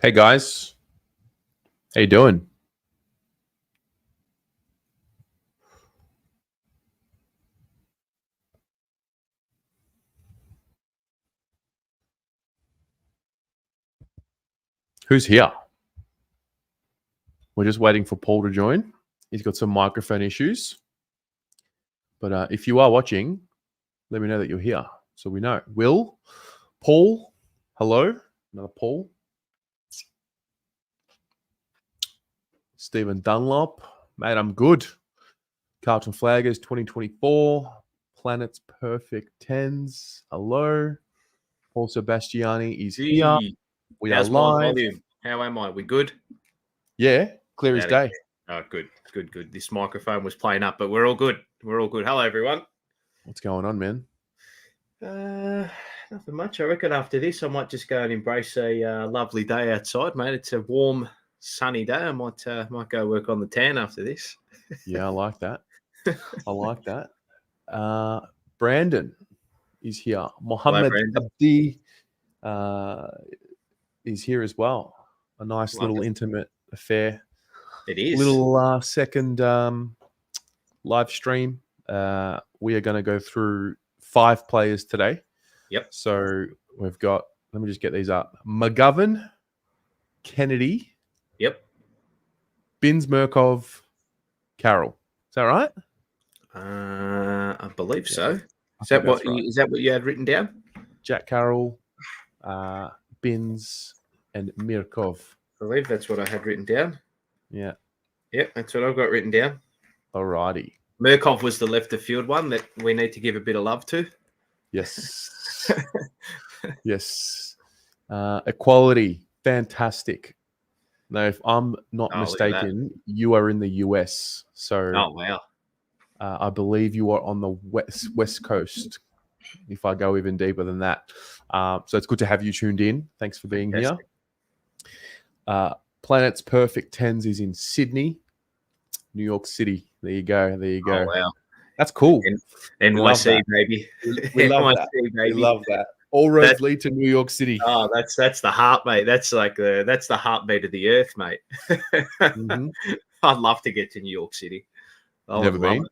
Hey guys, how you doing? Who's here? We're just waiting for Paul to join. He's got some microphone issues, but if you are watching, let me know that you're here so we know. Will, Paul, hello, another Paul. Stephen Dunlop, mate, I'm good. Carlton Flaggers 2024, Planets Perfect Tens, hello. Paul Sebastiani is here. We are How's my live. volume? How am I? We good? Yeah, clear as day. Oh, good. This microphone was playing up, but we're all good. Hello, everyone. What's going on, man? Nothing much. I reckon after this, I might just go and embrace a lovely day outside, mate. It's a warm, sunny day. I might go work on the tan after this. Yeah, I like that. I like that. Brandon is here. Mohammed Abdi is here as well. A nice little intimate affair. It is. Little second live stream. We are going to go through 5 players today. Yep. So we've got, let me just get these up. McGovern, Kennedy. Yep. Binns, Mirkov, Carroll. Is that right? I believe so. Is that what you had written down? Jack Carroll, Binns, and Mirkov. I believe that's what I had written down. Yeah. Yep, that's what I've got written down. Alrighty. Mirkov was the left of field one that we need to give a bit of love to. Yes. Yes. Equality. Fantastic. Now, if I'm not mistaken, you are in the US. So, oh, wow. I believe you are on the west coast, if I go even deeper than that. So it's good to have you tuned in. Thanks for being here. Planets Perfect Tens is in Sydney, New York City. There you go. Oh, wow. That's cool. NYC, baby. We love that. Baby. We love that. All roads lead to New York City. Oh, that's the heart, mate. That's like that's the heartbeat of the earth, mate. Mm-hmm. I'd love to get to New York City. Never been?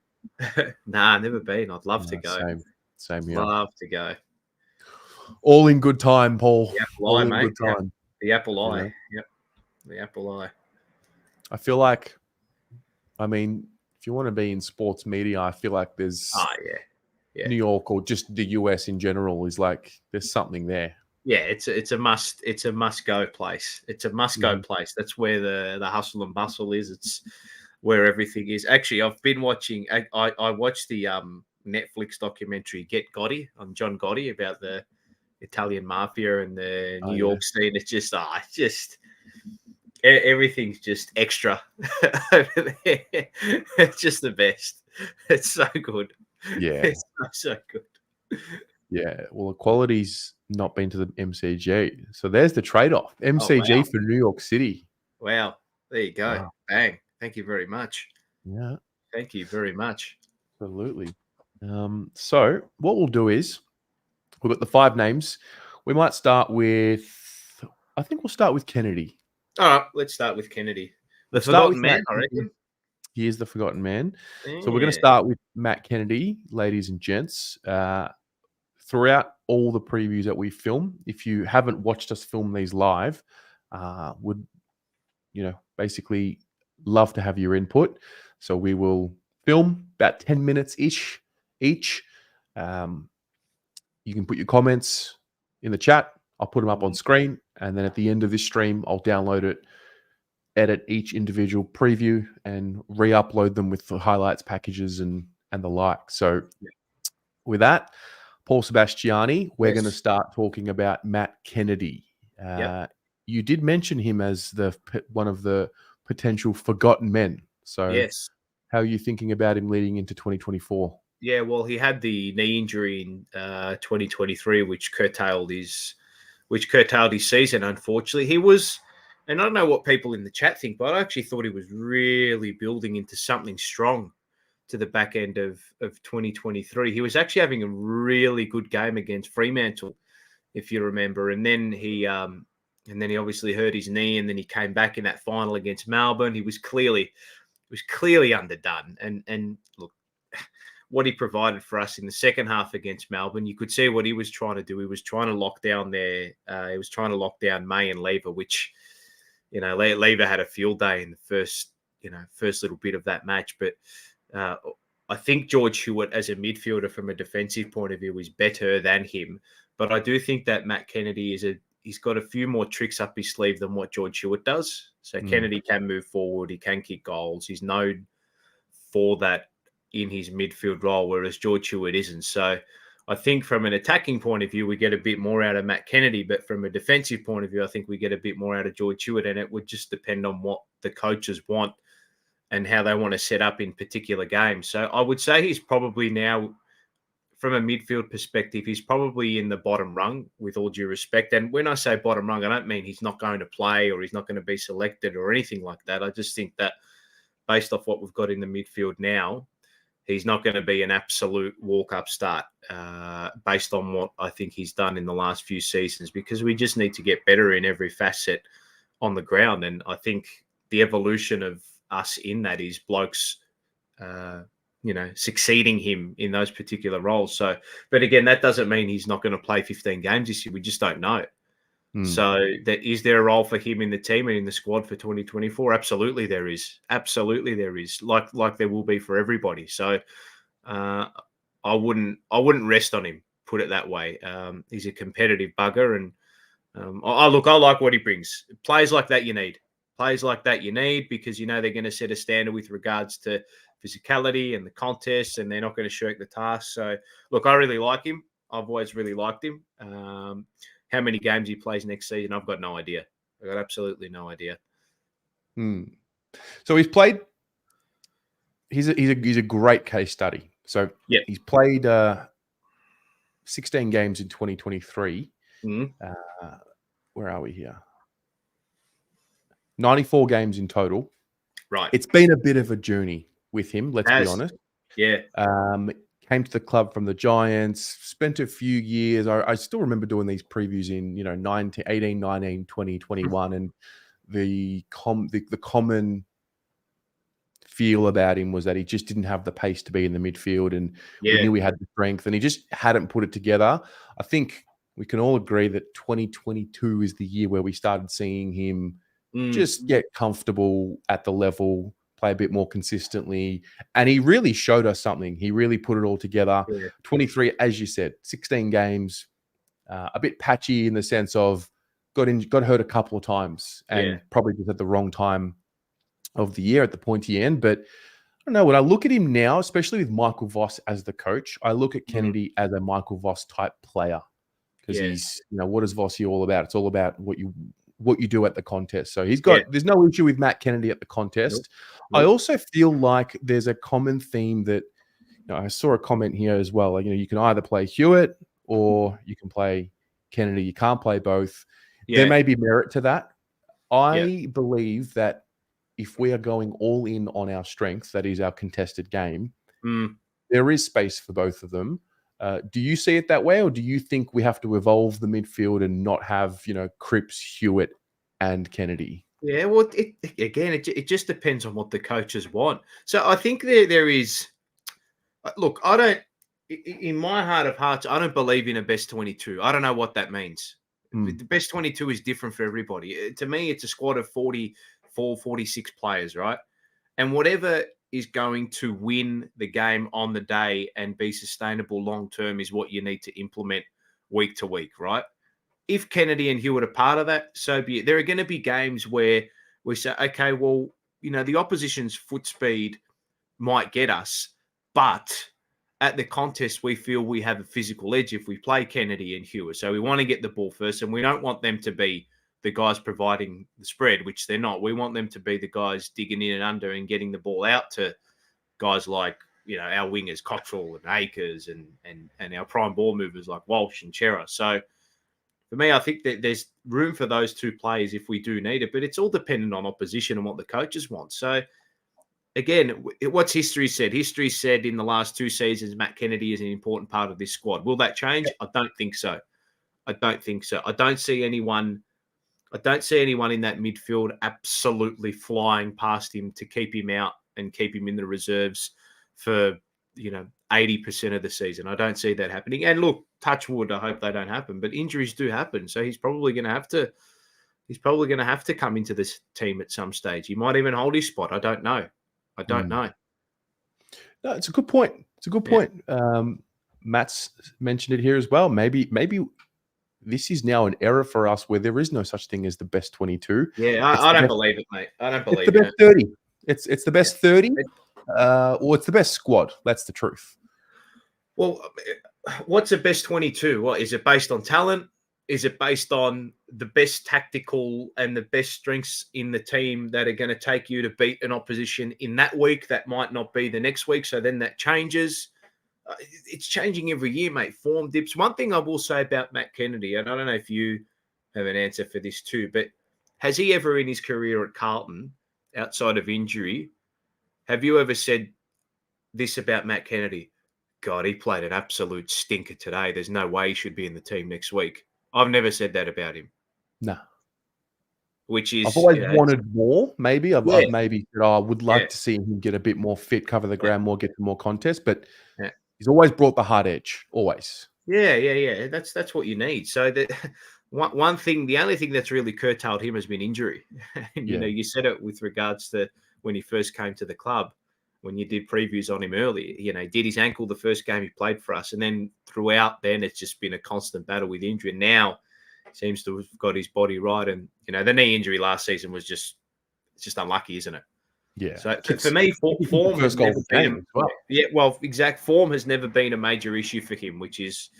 Nah, never been. I'd love to go. Same here. Love to go. All in good time, Paul. The apple eye, mate. Good time. The apple eye. Yeah. Yep. The apple eye. I feel like, I mean, if you want to be in sports media, I feel like there's New York or just the US in general is like there's something there. Yeah, it's a must go place. It's a must go place. That's where the hustle and bustle is. It's where everything is. Actually, I've been watching. I watched the Netflix documentary Get Gotti on John Gotti about the Italian mafia and the New York scene. It's just everything's just extra over there. It's just the best. It's so good. Yeah, it's so good. Yeah, well, equality's not been to the MCG, so there's the trade-off. MCG for New York City. Wow, there you go. Wow. Bang! Thank you very much. Yeah, thank you very much. Absolutely. So what we'll do is we've got the 5 names. We might start with. I think we'll start with Kennedy. All right, let's start with Kennedy. The forgotten man, I reckon. He is the forgotten man. Yeah. So we're going to start with Matt Kennedy, ladies and gents. Throughout all the previews that we film, if you haven't watched us film these live, would basically love to have your input. So we will film about 10 minutes each. You can put your comments in the chat. I'll put them up on screen, and then at the end of this stream, I'll download it, edit each individual preview, and re-upload them with the highlights packages and the like. So with that, Paul Sebastiani, we're going to start talking about Matt Kennedy. You did mention him as one of the potential forgotten men. So how are you thinking about him leading into 2024? Yeah, well, he had the knee injury in 2023, which curtailed his season, unfortunately. He was, and I don't know what people in the chat think, but I actually thought he was really building into something strong to the back end of 2023. He was actually having a really good game against Fremantle, if you remember. And then he and then he obviously hurt his knee, and then he came back in that final against Melbourne. He was clearly underdone. And look, what he provided for us in the second half against Melbourne, you could see what he was trying to do. He was trying to lock down he was trying to lock down May and Lever, which, Lever had a field day in the first little bit of that match. But I think George Hewitt, as a midfielder from a defensive point of view, is better than him. But I do think that Matt Kennedy he's got a few more tricks up his sleeve than what George Hewitt does. So Kennedy can move forward. He can kick goals. He's known for that in his midfield role, whereas George Hewitt isn't. So I think from an attacking point of view, we get a bit more out of Matt Kennedy, but from a defensive point of view, I think we get a bit more out of George Hewitt, and it would just depend on what the coaches want and how they want to set up in particular games. So I would say he's probably now, from a midfield perspective, he's probably in the bottom rung, with all due respect. And when I say bottom rung, I don't mean he's not going to play or he's not going to be selected or anything like that. I just think that based off what we've got in the midfield now, he's not going to be an absolute walk-up start based on what I think he's done in the last few seasons, because we just need to get better in every facet on the ground. And I think the evolution of us in that is blokes, succeeding him in those particular roles. So, but again, that doesn't mean he's not going to play 15 games this year. We just don't know. So is there a role for him in the team and in the squad for 2024? Absolutely there is. Absolutely there is. Like there will be for everybody. So I wouldn't rest on him, put it that way. He's a competitive bugger, and I like what he brings. Players like that you need. Players like that you need, because they're going to set a standard with regards to physicality and the contests, and they're not going to shirk the task. So look, I really like him. I've always really liked him. How many games he plays next season, I've got no idea. I've got absolutely no idea. So he's played. He's a great case study. So he's played 16 games in 2023. Where are we here? 94 games in total. Right. It's been a bit of a journey with him, let's be honest. Yeah. Came to the club from the Giants, spent a few years. I still remember doing these previews in 18, 19, 20, 21, and the common feel about him was that he just didn't have the pace to be in the midfield, and we knew he had the strength, and he just hadn't put it together. I think we can all agree that 2022 is the year where we started seeing him just get comfortable at the level, play a bit more consistently, and he really showed us something. He really put it all together. 23, as you said, 16 games, a bit patchy in the sense of got hurt a couple of times, and probably just at the wrong time of the year at the pointy end. But I don't know, when I look at him now, especially with Michael Voss as the coach, I look at Kennedy as a Michael Voss type player, because he's, what is Vossy all about? It's all about what you do at the contest. So there's no issue with Matt Kennedy at the contest. Nope. I also feel like there's a common theme that, I saw a comment here as well. Like, you can either play Hewitt or you can play Kennedy. You can't play both. There may be merit to that. I believe that if we are going all in on our strength, that is our contested game, there is space for both of them. Do you see it that way, or do you think we have to evolve the midfield and not have, Cripps, Hewitt, and Kennedy? Yeah, well, it just depends on what the coaches want. So I think there is. Look, I don't. In my heart of hearts, I don't believe in a best 22. I don't know what that means. The best 22 is different for everybody. To me, it's a squad of 44, 46 players, right? And whatever is going to win the game on the day and be sustainable long-term is what you need to implement week to week, right? If Kennedy and Hewitt are part of that, so be it. There are going to be games where we say, okay, well, the opposition's foot speed might get us, but at the contest, we feel we have a physical edge if we play Kennedy and Hewitt. So we want to get the ball first, and we don't want them to be the guys providing the spread, which they're not. We want them to be the guys digging in and under and getting the ball out to guys like, our wingers, Cottrell and Akers, and our prime ball movers like Walsh and Chera. So for me, I think that there's room for those two players if we do need it, but it's all dependent on opposition and what the coaches want. So again, what's history said? History said in the last two seasons, Matt Kennedy is an important part of this squad. Will that change? I don't think so. I don't see anyone I don't see anyone in that midfield absolutely flying past him to keep him out and keep him in the reserves for 80% of the season. I don't see that happening. And look, touch wood, I hope they don't happen, but injuries do happen. So he's probably going to have to. He's probably going to have to come into this team at some stage. He might even hold his spot. I don't know. No, it's a good point. It's a good point. Matt's mentioned it here as well. Maybe this is now an era for us where there is no such thing as the best 22. Yeah, I don't believe it, mate. I don't believe it's the best 30. It's the best 30. It's the best squad. That's the truth. Well, what's the best 22? What is it based on talent? Is it based on the best tactical and the best strengths in the team that are going to take you to beat an opposition in that week that might not be the next week? So then that changes. It's changing every year, mate. Form dips. One thing I will say about Matt Kennedy, and I don't know if you have an answer for this too, but has he ever in his career at Carlton, outside of injury, have you ever said this about Matt Kennedy? God, he played an absolute stinker today. There's no way he should be in the team next week. I've never said that about him. No. Which is... I've always wanted more, maybe. I've maybe said, I would like to see him get a bit more fit, cover the ground more, get some more contest, but he's always brought the hard edge, always. Yeah. That's what you need. So that one thing, the only thing that's really curtailed him has been injury. And, you said it with regards to when he first came to the club, when you did previews on him earlier, he did his ankle the first game he played for us. And then throughout then it's just been a constant battle with injury. Now seems to have got his body right. And, the knee injury last season was just unlucky, isn't it? Yeah. So for me, form has never been form has never been a major issue for him, which is,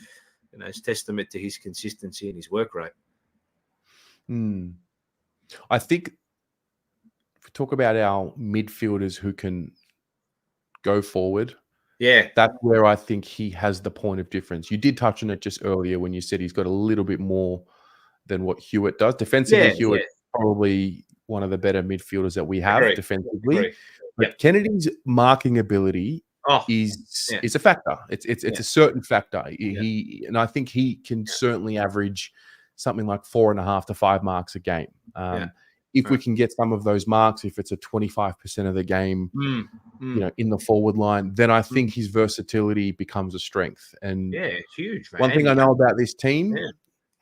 it's testament to his consistency and his work rate. I think if we talk about our midfielders who can go forward, that's where I think he has the point of difference. You did touch on it just earlier when you said he's got a little bit more than what Hewitt does. Defensively, Hewitt probably one of the better midfielders that we have defensively. But Kennedy's marking ability is a factor. It's a certain factor. And I think he can certainly average something like 4.5 to 5 marks a game. If we can get some of those marks, if it's a 25% of the game, in the forward line, then I think his versatility becomes a strength. And it's huge. Man. One thing I know about this team,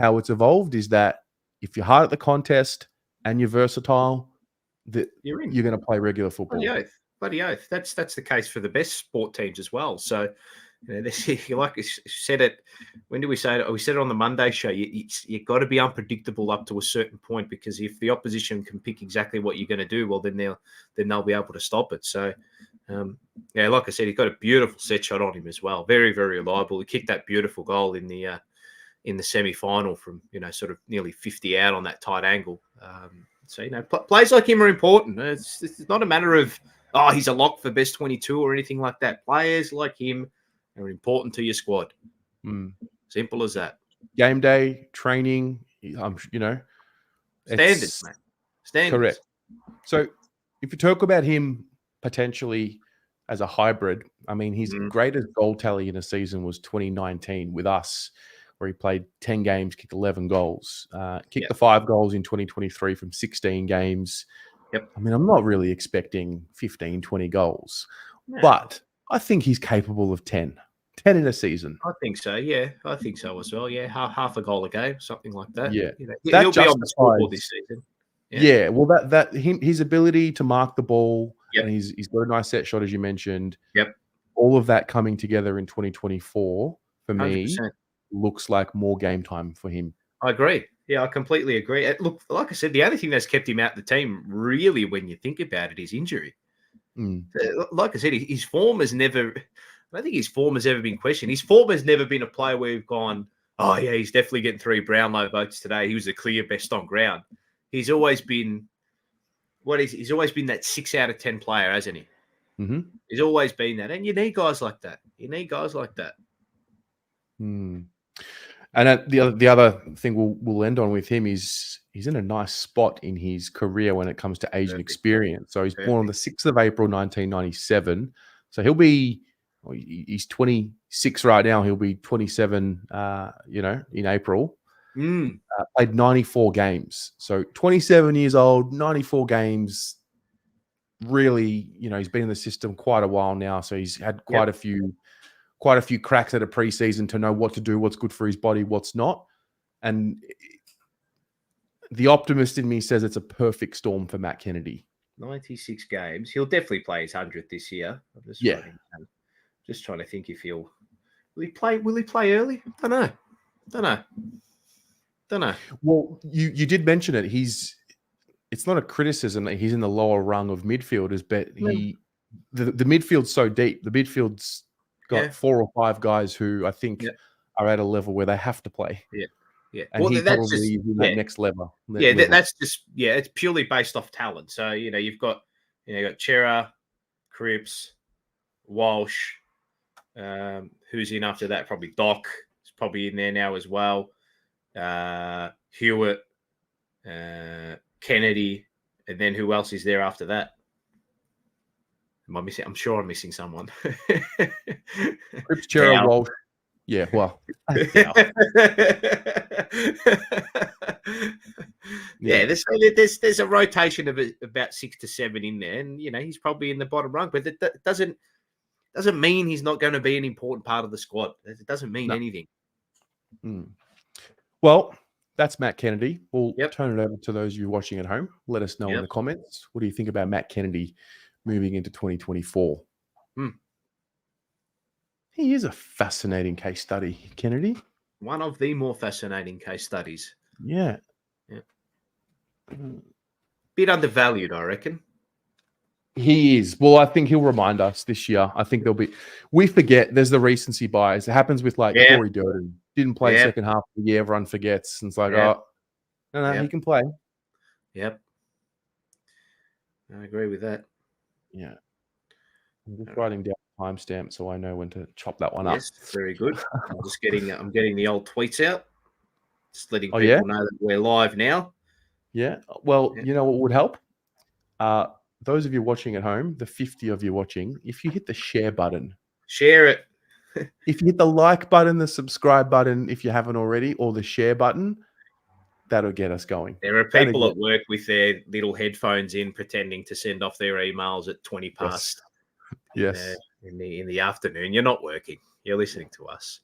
how it's evolved, is that if you're hard at the contest and you're versatile, you're going to play regular football. Bloody oath. That's the case for the best sport teams as well. So, like you said it. When did we say it? We said it on the Monday show. You got to be unpredictable up to a certain point, because if the opposition can pick exactly what you're going to do, well, then they'll be able to stop it. So, like I said, he got a beautiful set shot on him as well. Very, very reliable. He kicked that beautiful goal in the semi-final from sort of nearly 50 out on that tight angle. So plays like him are important. It's not a matter of he's a lock for best 22 or anything like that. Players like him are important to your squad. Simple as that. Game day, training, standards, mate. Standards. Correct. So if you talk about him potentially as a hybrid, I mean, his greatest goal tally in a season was 2019 with us, where he played 10 games, kicked 11 goals, kicked the 5 goals in 2023 from 16 games. I mean, I'm not really expecting 15, 20 goals, but I think he's capable of 10 in a season. I think so. Yeah, I think so as well. Yeah, half a goal a game, something like that. Yeah, he'll be on the scoreboard this season. Yeah, well, his ability to mark the ball, and he's got a nice set shot, as you mentioned. All of that coming together in 2024 for 100%. Me looks like more game time for him. I agree. Yeah, I completely agree. Look, like I said, the only thing that's kept him out of the team, really, when you think about it, is injury. Like I said, his form has never. I don't think his form has ever been questioned. His form has never been a player where we've gone, oh yeah, he's definitely getting 3 Brownlow votes today. He was the clear best on ground. He's always been he's always been that 6 out of 10 player, hasn't he? He's always been that, and you need guys like that. And the other thing we'll end on with him is he's in a nice spot in his career when it comes to age and experience. So he's born on the 6th of April, 1997. So he's 26 right now. He'll be 27, in April. Played 94 games. So 27 years old, 94 games. Really, he's been in the system quite a while now. So he's had quite a few cracks at a preseason to know what to do, what's good for his body, what's not. And the optimist in me says it's a perfect storm for Matt Kennedy. 96 games. He'll definitely play his 100th this year. I'm just trying to think if will he play early? Don't know. Well, you did mention it. It's not a criticism that he's in the lower rung of midfielders, but the midfield's so deep. The midfield's got 4 or 5 guys who I think are at a level where they have to play. Yeah, and he probably is in that next level. That's just it's purely based off talent. So you've got Chera, Cripps, Walsh, who's in after that? Probably Doc is probably in there now as well. Hewitt, Kennedy, and then who else is there after that? Am I missing? I'm sure I'm missing someone. Cripps, Chera, Walsh. Yeah, well. There's a rotation of about 6 to 7 in there, and he's probably in the bottom rung. But that doesn't mean he's not going to be an important part of the squad. It doesn't mean anything. Well, that's Matt Kennedy. We'll turn it over to those of you watching at home. Let us know in the comments. What do you think about Matt Kennedy moving into 2024? He is a fascinating case study, Kennedy. One of the more fascinating case studies. Yeah. Bit undervalued, I reckon. He is. Well, I think he'll remind us this year. I think we forget there's the recency bias. It happens with Corey Durden. Didn't play second half of the year. Everyone forgets. And it's like, no, he can play. Yep. I agree with that. Yeah. I'm just writing down timestamp so I know when to chop that one up. Yes, very good. I'm getting the old tweets out. Just letting people know that we're live now. Yeah. Well, you know what would help? Those of you watching at home, the 50 of you watching, if you hit the share button. Share it. If you hit the like button, the subscribe button, if you haven't already, or the share button, that'll get us going. There are people at work with their little headphones in, pretending to send off their emails at 20 past. Yes. In the afternoon. You're not working. You're listening to us.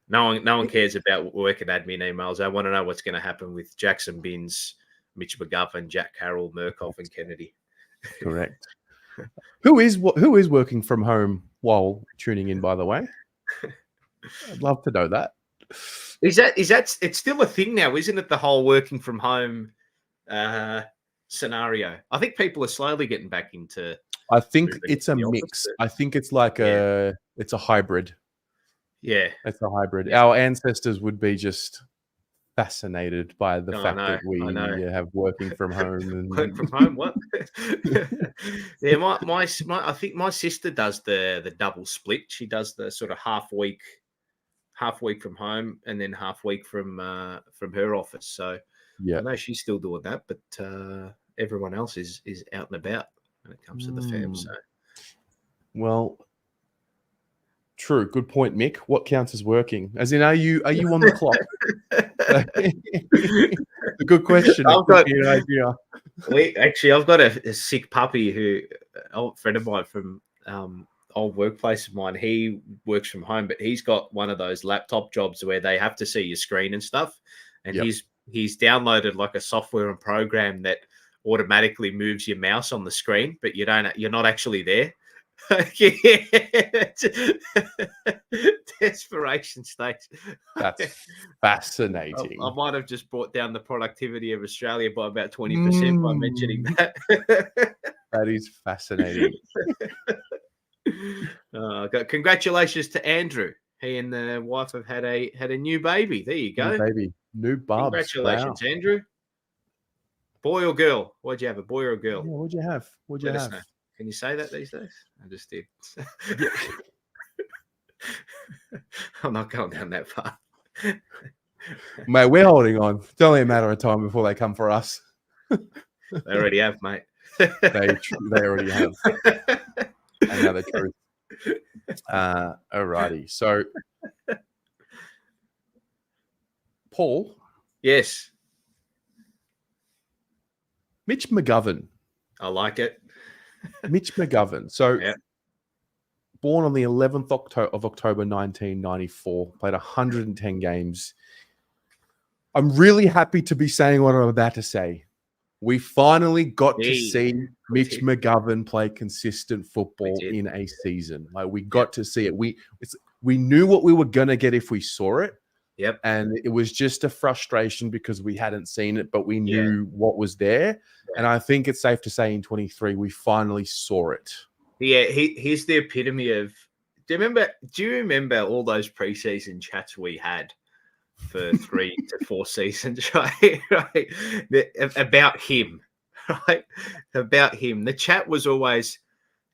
No one cares about work and admin emails. I want to know what's going to happen with Jackson Binns, Mitch McGovern, Jack Carroll, Mirkov, and Kennedy. Correct. Who is working from home while tuning in, by the way? I'd love to know that. Is that it's still a thing now, isn't it? The whole working from home scenario. I think people are slowly getting back into. I think it's a mix. I think it's like it's a hybrid. Yeah, it's a hybrid. Yeah. Our ancestors would be just fascinated by the fact that we have working from home. And... Work from home, what? Yeah, I think my sister does the double split. She does the sort of half week from home and then half week from her office. So I know she's still doing that, but everyone else is out and about when it comes to the fam. So, well, true. Good point, Mick. What counts as working? As in, are you on the clock? A good question. I've got a sick puppy who old friend of mine from old workplace of mine. He works from home, but he's got one of those laptop jobs where they have to see your screen and stuff. And he's downloaded like a software and program that automatically moves your mouse on the screen, but you're not actually there. Desperation state. That's fascinating. I might have just brought down the productivity of Australia by about 20% by mentioning that. That is fascinating. Congratulations to Andrew. He and the wife have had a new baby. There you go. New bubs. Congratulations, Andrew. Boy or girl? What'd you have? A boy or a girl? Yeah, what'd you have? Let us know. Can you say that these days? I just did. I'm not going down that far. Mate, we're holding on. It's only a matter of time before they come for us. They already have, mate. They already have. Another truth. Alrighty. So, Paul, Yes. Mitch McGovern. I like it. Mitch McGovern. So, Yeah. born on the 11th of October 1994, played 110 games. I'm really happy to be saying what I'm about to say. We finally got to see Mitch McGovern play consistent football in a season. Like, we got to see it. We knew what we were going to get if we saw it. Yep. And it was just a frustration because we hadn't seen it, but we knew what was there. Yeah. And I think it's safe to say in 23, we finally saw it. Yeah, he's the epitome of. Do you remember all those preseason chats we had for 3 to 4 seasons, right? About him, right? About him. The chat was always,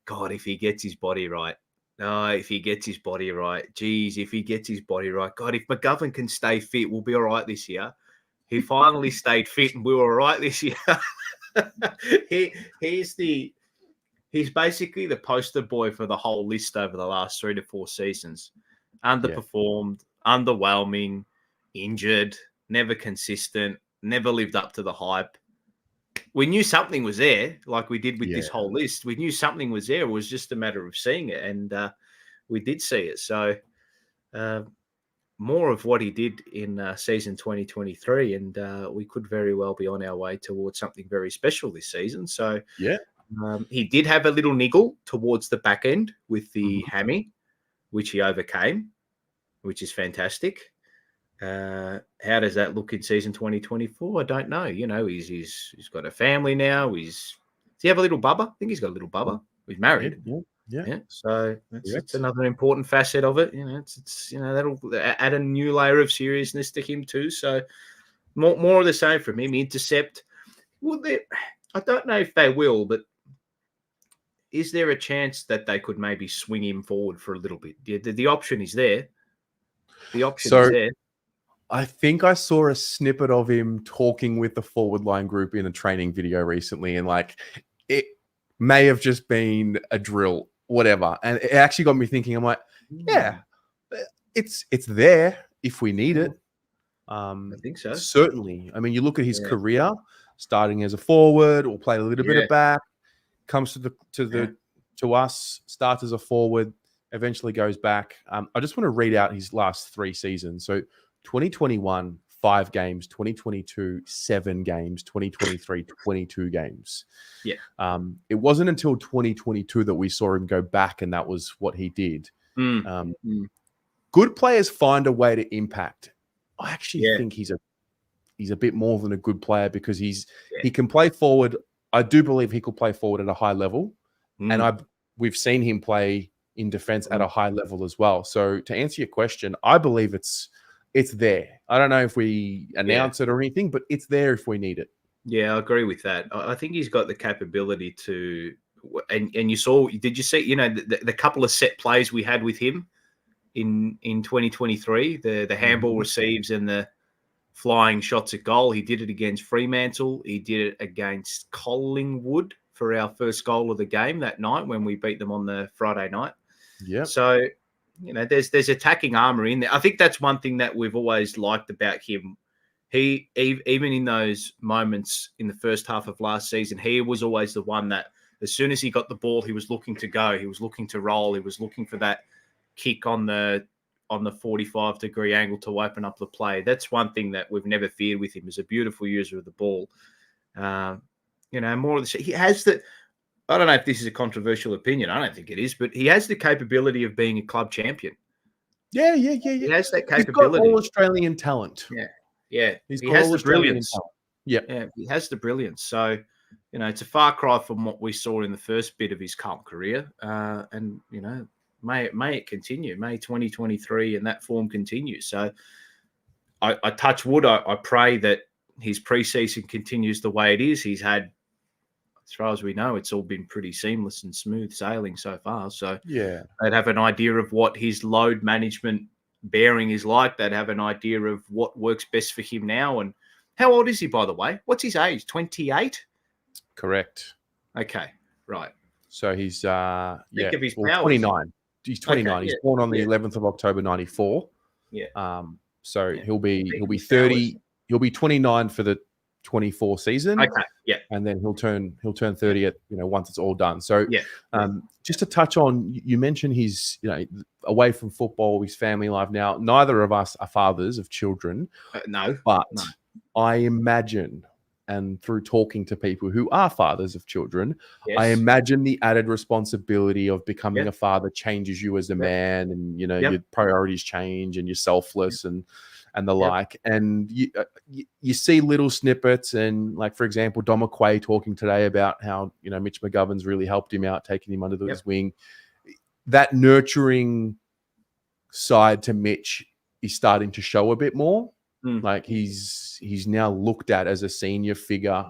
God, if he gets his body right. No, if he gets his body right. Geez, if he gets his body right. God, if McGovern can stay fit, we'll be all right this year. He finally stayed fit and we were all right this year. He's basically the poster boy for the whole list over the last 3 to 4 seasons. Underperformed, underwhelming, injured, never consistent, never lived up to the hype. We knew something was there, like we did with this whole list. We knew something was there. It was just a matter of seeing it, and we did see it. So more of what he did in season 2023, and we could very well be on our way towards something very special this season. So he did have a little niggle towards the back end with the hammy, which he overcame, which is fantastic. How does that look in season 2024? I don't know. You know, he's got a family now. Does he have a little bubba? I think he's got a little bubba. He's married. Yeah. So it's another important facet of it. You know, it's that'll add a new layer of seriousness to him too. So more of the same from him. Intercept. Well, I don't know if they will, but is there a chance that they could maybe swing him forward for a little bit? The option is there. The option is there. I think I saw a snippet of him talking with the forward line group in a training video recently, and it may have just been a drill, whatever. And it actually got me thinking. I'm like, it's there if we need it. I think so. Certainly. I mean, you look at his career, starting as a forward or played a little bit of back, comes to us, starts as a forward, eventually goes back. I just want to read out his last 3 seasons. So 2021, 5 games, 2022, 7 games, 2023, 22 games. Yeah. It wasn't until 2022 that we saw him go back, and that was what he did. Good players find a way to impact. I actually think he's a bit more than a good player because he can play forward. I do believe he could play forward at a high level, and we've seen him play in defense at a high level as well. So to answer your question, I believe it's there. I don't know if we announce it or anything, but it's there if we need it. Yeah, I agree with that. I think he's got the capability to, and you saw, did you see, the couple of set plays we had with him in 2023, the handball receives and the flying shots at goal. He did it against Fremantle. He did it against Collingwood for our first goal of the game that night when we beat them on the Friday night. Yeah. So, there's attacking armor in there. I think that's one thing that we've always liked about him. He, even in those moments in the first half of last season, he was always the one that as soon as he got the ball, he was looking to go. He was looking to roll. He was looking for that kick on the 45-degree angle to open up the play. That's one thing that we've never feared with him. Is a beautiful user of the ball. More of the he has the. I don't know if this is a controversial opinion. I don't think it is, but he has the capability of being a club champion. Yeah. He has that capability. He's got all Australian talent. Yeah. He has the brilliance. Yeah, he has the brilliance. So, it's a far cry from what we saw in the first bit of his Carlton career. And may it continue. May 2023 and that form continues. So, I touch wood. I pray that his preseason continues the way it is. He's had, as far as we know, it's all been pretty seamless and smooth sailing so far. So they'd have an idea of what his load management bearing is like. They'd have an idea of what works best for him now. And how old is he, by the way? What's his age? 28? Correct. Okay, right. So he's 29. He's 29. Okay, he's born on the 11th of October 94. Yeah. So he'll be 30 he'll be 29 for the 24 season. Okay. Yeah. And then he'll turn 30 at, once it's all done. So Yeah. just to touch on, you mentioned he's, away from football, his family life now. Neither of us are fathers of children. No. But I imagine, and through talking to people who are fathers of children, I imagine the added responsibility of becoming a father changes you as a man, and your priorities change, and you're selfless and the like. And you see little snippets, and like, for example, Dom McQuay talking today about how Mitch McGovern's really helped him out, taking him under his wing. That nurturing side to Mitch is starting to show a bit more. Like he's now looked at as a senior figure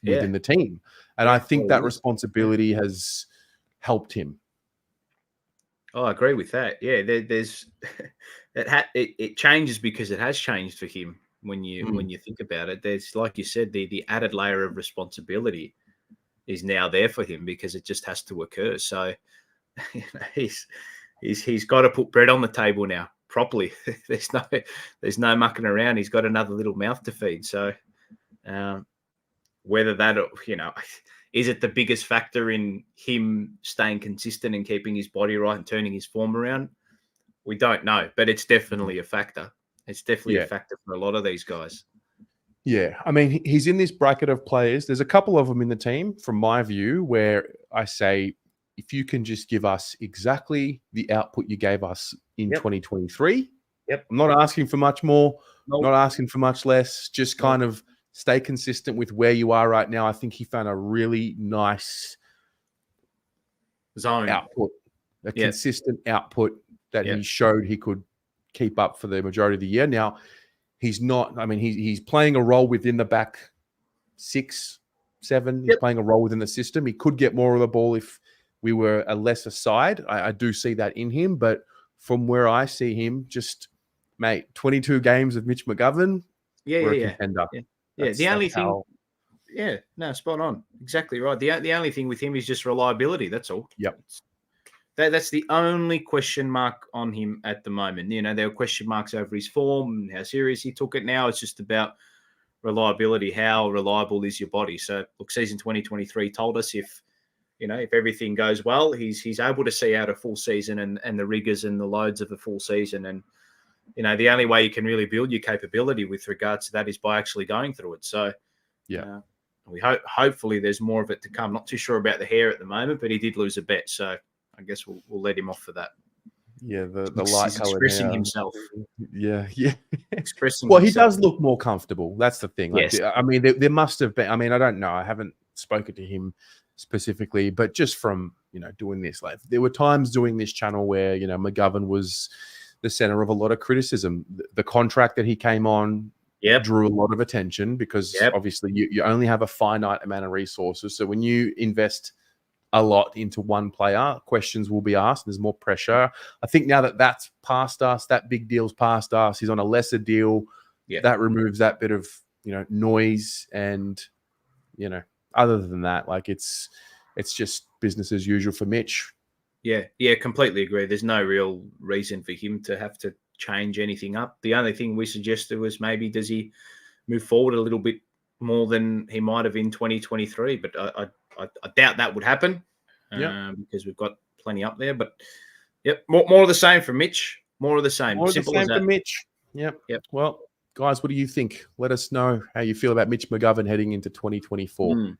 within the team, and I think that responsibility has helped him. Oh, I agree with that. Yeah, there's it changes because it has changed for him. When you think about it, there's, like you said, the added layer of responsibility is now there for him because it just has to occur. So he's got to put bread on the table now properly. There's no mucking around. He's got another little mouth to feed. So whether that, is it the biggest factor in him staying consistent and keeping his body right and turning his form around? We don't know, but it's definitely a factor. It's definitely a factor for a lot of these guys. Yeah. I mean, he's in this bracket of players. There's a couple of them in the team, from my view, where I say, if you can just give us exactly the output you gave us in 2023, I'm not asking for much more, not asking for much less, just kind of stay consistent with where you are right now. I think he found a really nice zone output, a consistent output that he showed he could keep up for the majority of the year. Now, he's not, I mean, he's playing a role within the back 6, 7. He's playing a role within the system. He could get more of the ball if we were a lesser side. I do see that in him, but from where I see him, just, mate, 22 games of Mitch McGovern, we're a contender. The only thing, spot on. Exactly right. The only thing with him is just reliability. That's all. Yep. That's the only question mark on him at the moment. There were question marks over his form and how serious he took it. Now it's just about reliability. How reliable is your body? So, look, season 2023 told us if everything goes well, he's able to see out a full season and the rigors and the loads of a full season. And, the only way you can really build your capability with regards to that is by actually going through it. So, we hopefully there's more of it to come. Not too sure about the hair at the moment, but he did lose a bet. So I guess we'll let him off for that. Yeah, the light color expressing himself. Yeah. Expressing well, himself. He does look more comfortable. That's the thing. Like, I mean, there must have been. I mean, I don't know. I haven't spoken to him specifically, but just from doing this, like, there were times doing this channel where McGovern was the center of a lot of criticism. The contract that he came on drew a lot of attention because obviously you only have a finite amount of resources. So when you invest a lot into one player, questions will be asked. There's more pressure. I think now that that's past us, that big deal's past us, he's on a lesser deal. That removes that bit of noise, and other than that, like, it's just business as usual for Mitch. Yeah, completely agree. There's no real reason for him to have to change anything up. The only thing we suggested was maybe does he move forward a little bit more than he might have in 2023, but I doubt that would happen because we've got plenty up there. But more of the same from Mitch. More of the same. More of the same from Mitch. Yep. Well, guys, what do you think? Let us know how you feel about Mitch McGovern heading into 2024.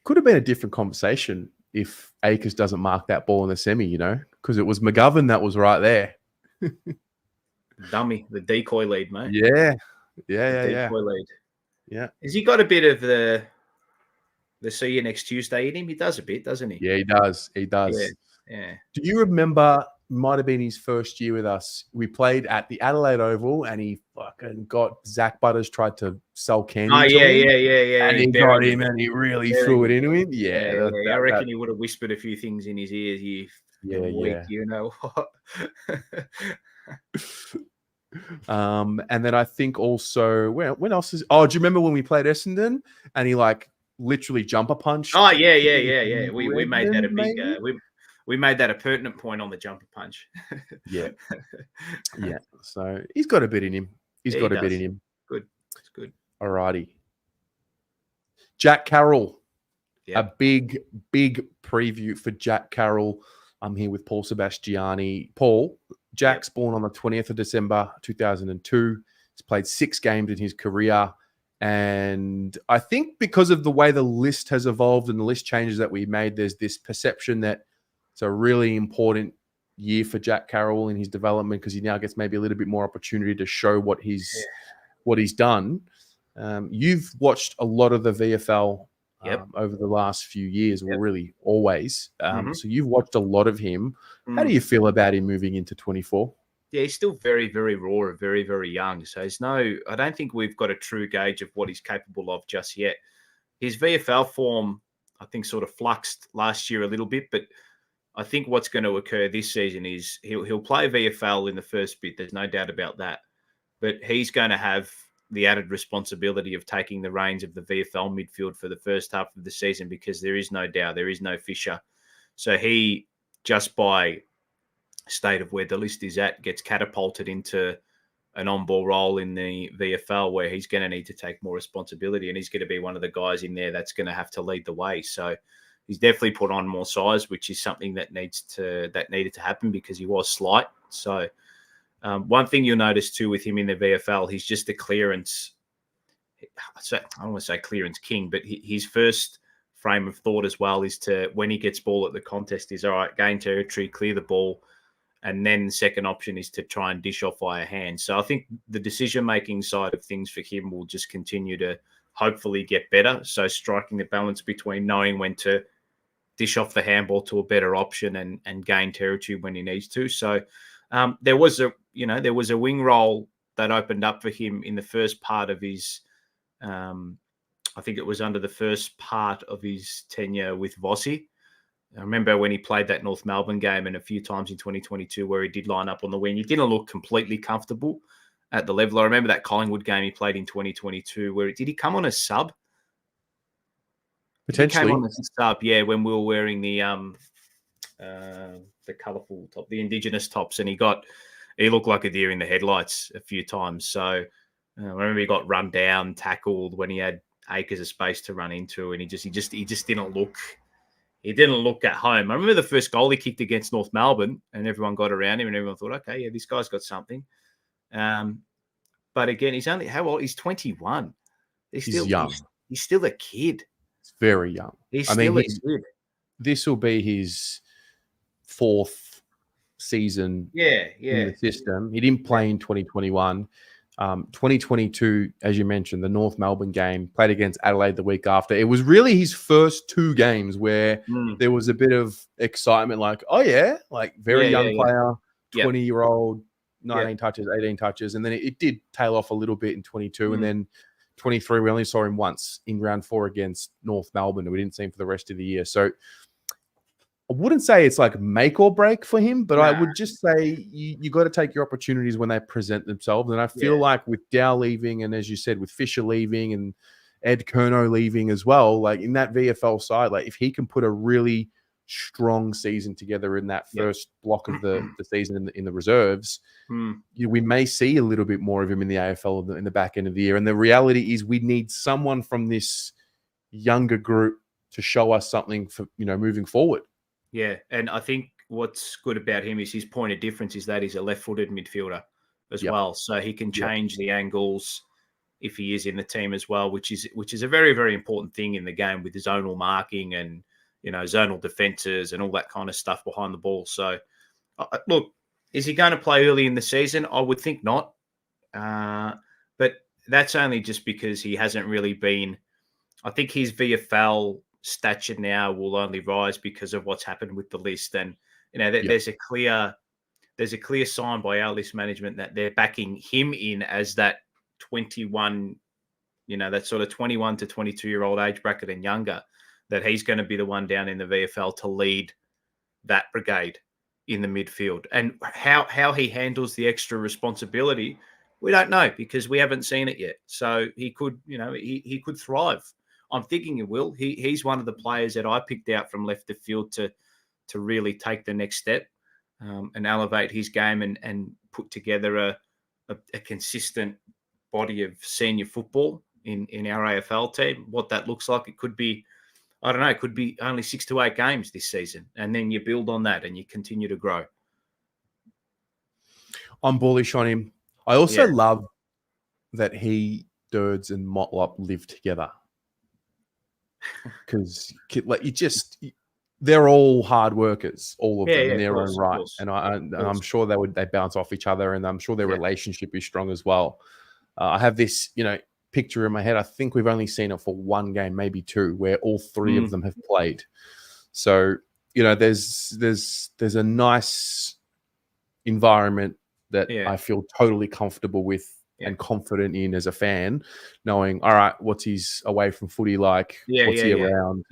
Could have been a different conversation if Akers doesn't mark that ball in the semi, because it was McGovern that was right there. Dummy, the decoy lead, mate. Yeah. Decoy lead. Yeah. Has he got a bit of the see you next Tuesday in him? He does a bit, doesn't he? Yeah, he does. Yeah. Do you remember, might have been his first year with us, we played at the Adelaide Oval and he fucking got Zach Butters tried to sell candy to him. Yeah. And he got him and he really threw it into him. Yeah. I reckon he would have whispered a few things in his ears. And then I think also, when else is? Oh, do you remember when we played Essendon and he literally jumper punched? Oh yeah. We made that a big. we made that a pertinent point on the jumper punch. Yeah. Yeah. So he's got a bit in him. He's got a bit in him. Good. It's good. Alrighty. Jack Carroll. Yep. A big, big preview for Jack Carroll. I'm here with Paul Sebastiani. Paul, Jack's born on the 20th of December, 2002. He's played 6 games in his career. And I think because of the way the list has evolved and the list changes that we made, there's this perception that it's a really important year for Jack Carroll in his development because he now gets maybe a little bit more opportunity to show what he's done. You've watched a lot of the VFL over the last few years, well, really always. So you've watched a lot of him. How do you feel about him moving into 24? Yeah, he's still very, very raw and very, very young. So I don't think we've got a true gauge of what he's capable of just yet. His VFL form, I think, sort of fluxed last year a little bit, but I think what's going to occur this season is he'll play VFL in the first bit. There's no doubt about that. But he's going to have the added responsibility of taking the reins of the VFL midfield for the first half of the season because there is no doubt, there is no Fisher. So he, just by state of where the list is at, gets catapulted into an on-ball role in the VFL where he's going to need to take more responsibility and he's going to be one of the guys in there that's going to have to lead the way. So he's definitely put on more size, which is something that needed to happen because he was slight. So one thing you'll notice too with him in the VFL, he's just a clearance. So I don't want to say clearance king, but his first frame of thought as well is to, when he gets ball at the contest, is all right, gain territory, clear the ball. And then the second option is to try and dish off via hand. So I think the decision-making side of things for him will just continue to hopefully get better. So striking the balance between knowing when to dish off the handball to a better option and gain territory when he needs to. So there was a wing role that opened up for him in the first part of his, I think it was under the first part of his tenure with Vossi. I remember when he played that North Melbourne game and a few times in 2022 where he did line up on the wing. He didn't look completely comfortable at the level. I remember that Collingwood game he played in 2022 where did he come on a sub? Potentially. He came on as a sub, yeah, when we were wearing the colourful top, the Indigenous tops, and he looked like a deer in the headlights a few times. So I remember he got run down, tackled when he had acres of space to run into, and he just didn't look. He didn't look at home. I remember the first goal he kicked against North Melbourne, and everyone got around him, and everyone thought, okay, yeah, this guy's got something. But again, he's only how old? He's 21. He's still young. He's still a kid. He's very young. He's still a kid. This will be his 4th season in the system. He didn't play in 2021. 2022, as you mentioned, the North Melbourne game, played against Adelaide the week after. It was really his first 2 games where there was a bit of excitement, like, oh yeah, like very young player, 20-year-old, 19 touches, 18 touches. And then it did tail off a little bit in 22. And then 23, we only saw him once in round 4 against North Melbourne. And we didn't see him for the rest of the year. So I wouldn't say it's like make or break for him, but I would just say you got to take your opportunities when they present themselves. And I feel like with Dow leaving, and as you said, with Fisher leaving and Ed Kerno leaving as well, like in that VFL side, like if he can put a really strong season together in that first block of the season in the reserves, we may see a little bit more of him in the AFL in the back end of the year. And the reality is we need someone from this younger group to show us something for, moving forward. Yeah, and I think what's good about him is his point of difference is that he's a left-footed midfielder as well. So he can change the angles if he is in the team as well, which is a very, very important thing in the game with his zonal marking and, zonal defenses and all that kind of stuff behind the ball. So, look, is he going to play early in the season? I would think not. But that's only just because he hasn't really been – I think his VFL – stature now will only rise because of what's happened with the list, and there's a clear sign by our list management that they're backing him in as that 21, that sort of 21 to 22-year-old age bracket and younger, that he's going to be the one down in the VFL to lead that brigade in the midfield. And how he handles the extra responsibility, we don't know because we haven't seen it yet. So he could, he could thrive. I'm thinking he will. He's one of the players that I picked out from left of field to to really take the next step and elevate his game and put together a consistent body of senior football in our AFL team. What that looks like, it could be, I don't know, it could be only 6 to 8 games this season, and then you build on that and you continue to grow. I'm bullish on him. I also love that he, Dirds, and Motlop live together, because they're all hard workers, all of them in their own right, and I'm sure they bounce off each other, and I'm sure their relationship is strong as well. I have this, picture in my head. I think we've only seen it for one game, maybe two, where all three of them have played. So there's a nice environment that I feel totally comfortable with and confident in as a fan, knowing, all right, what's his away from footy like? What's he around?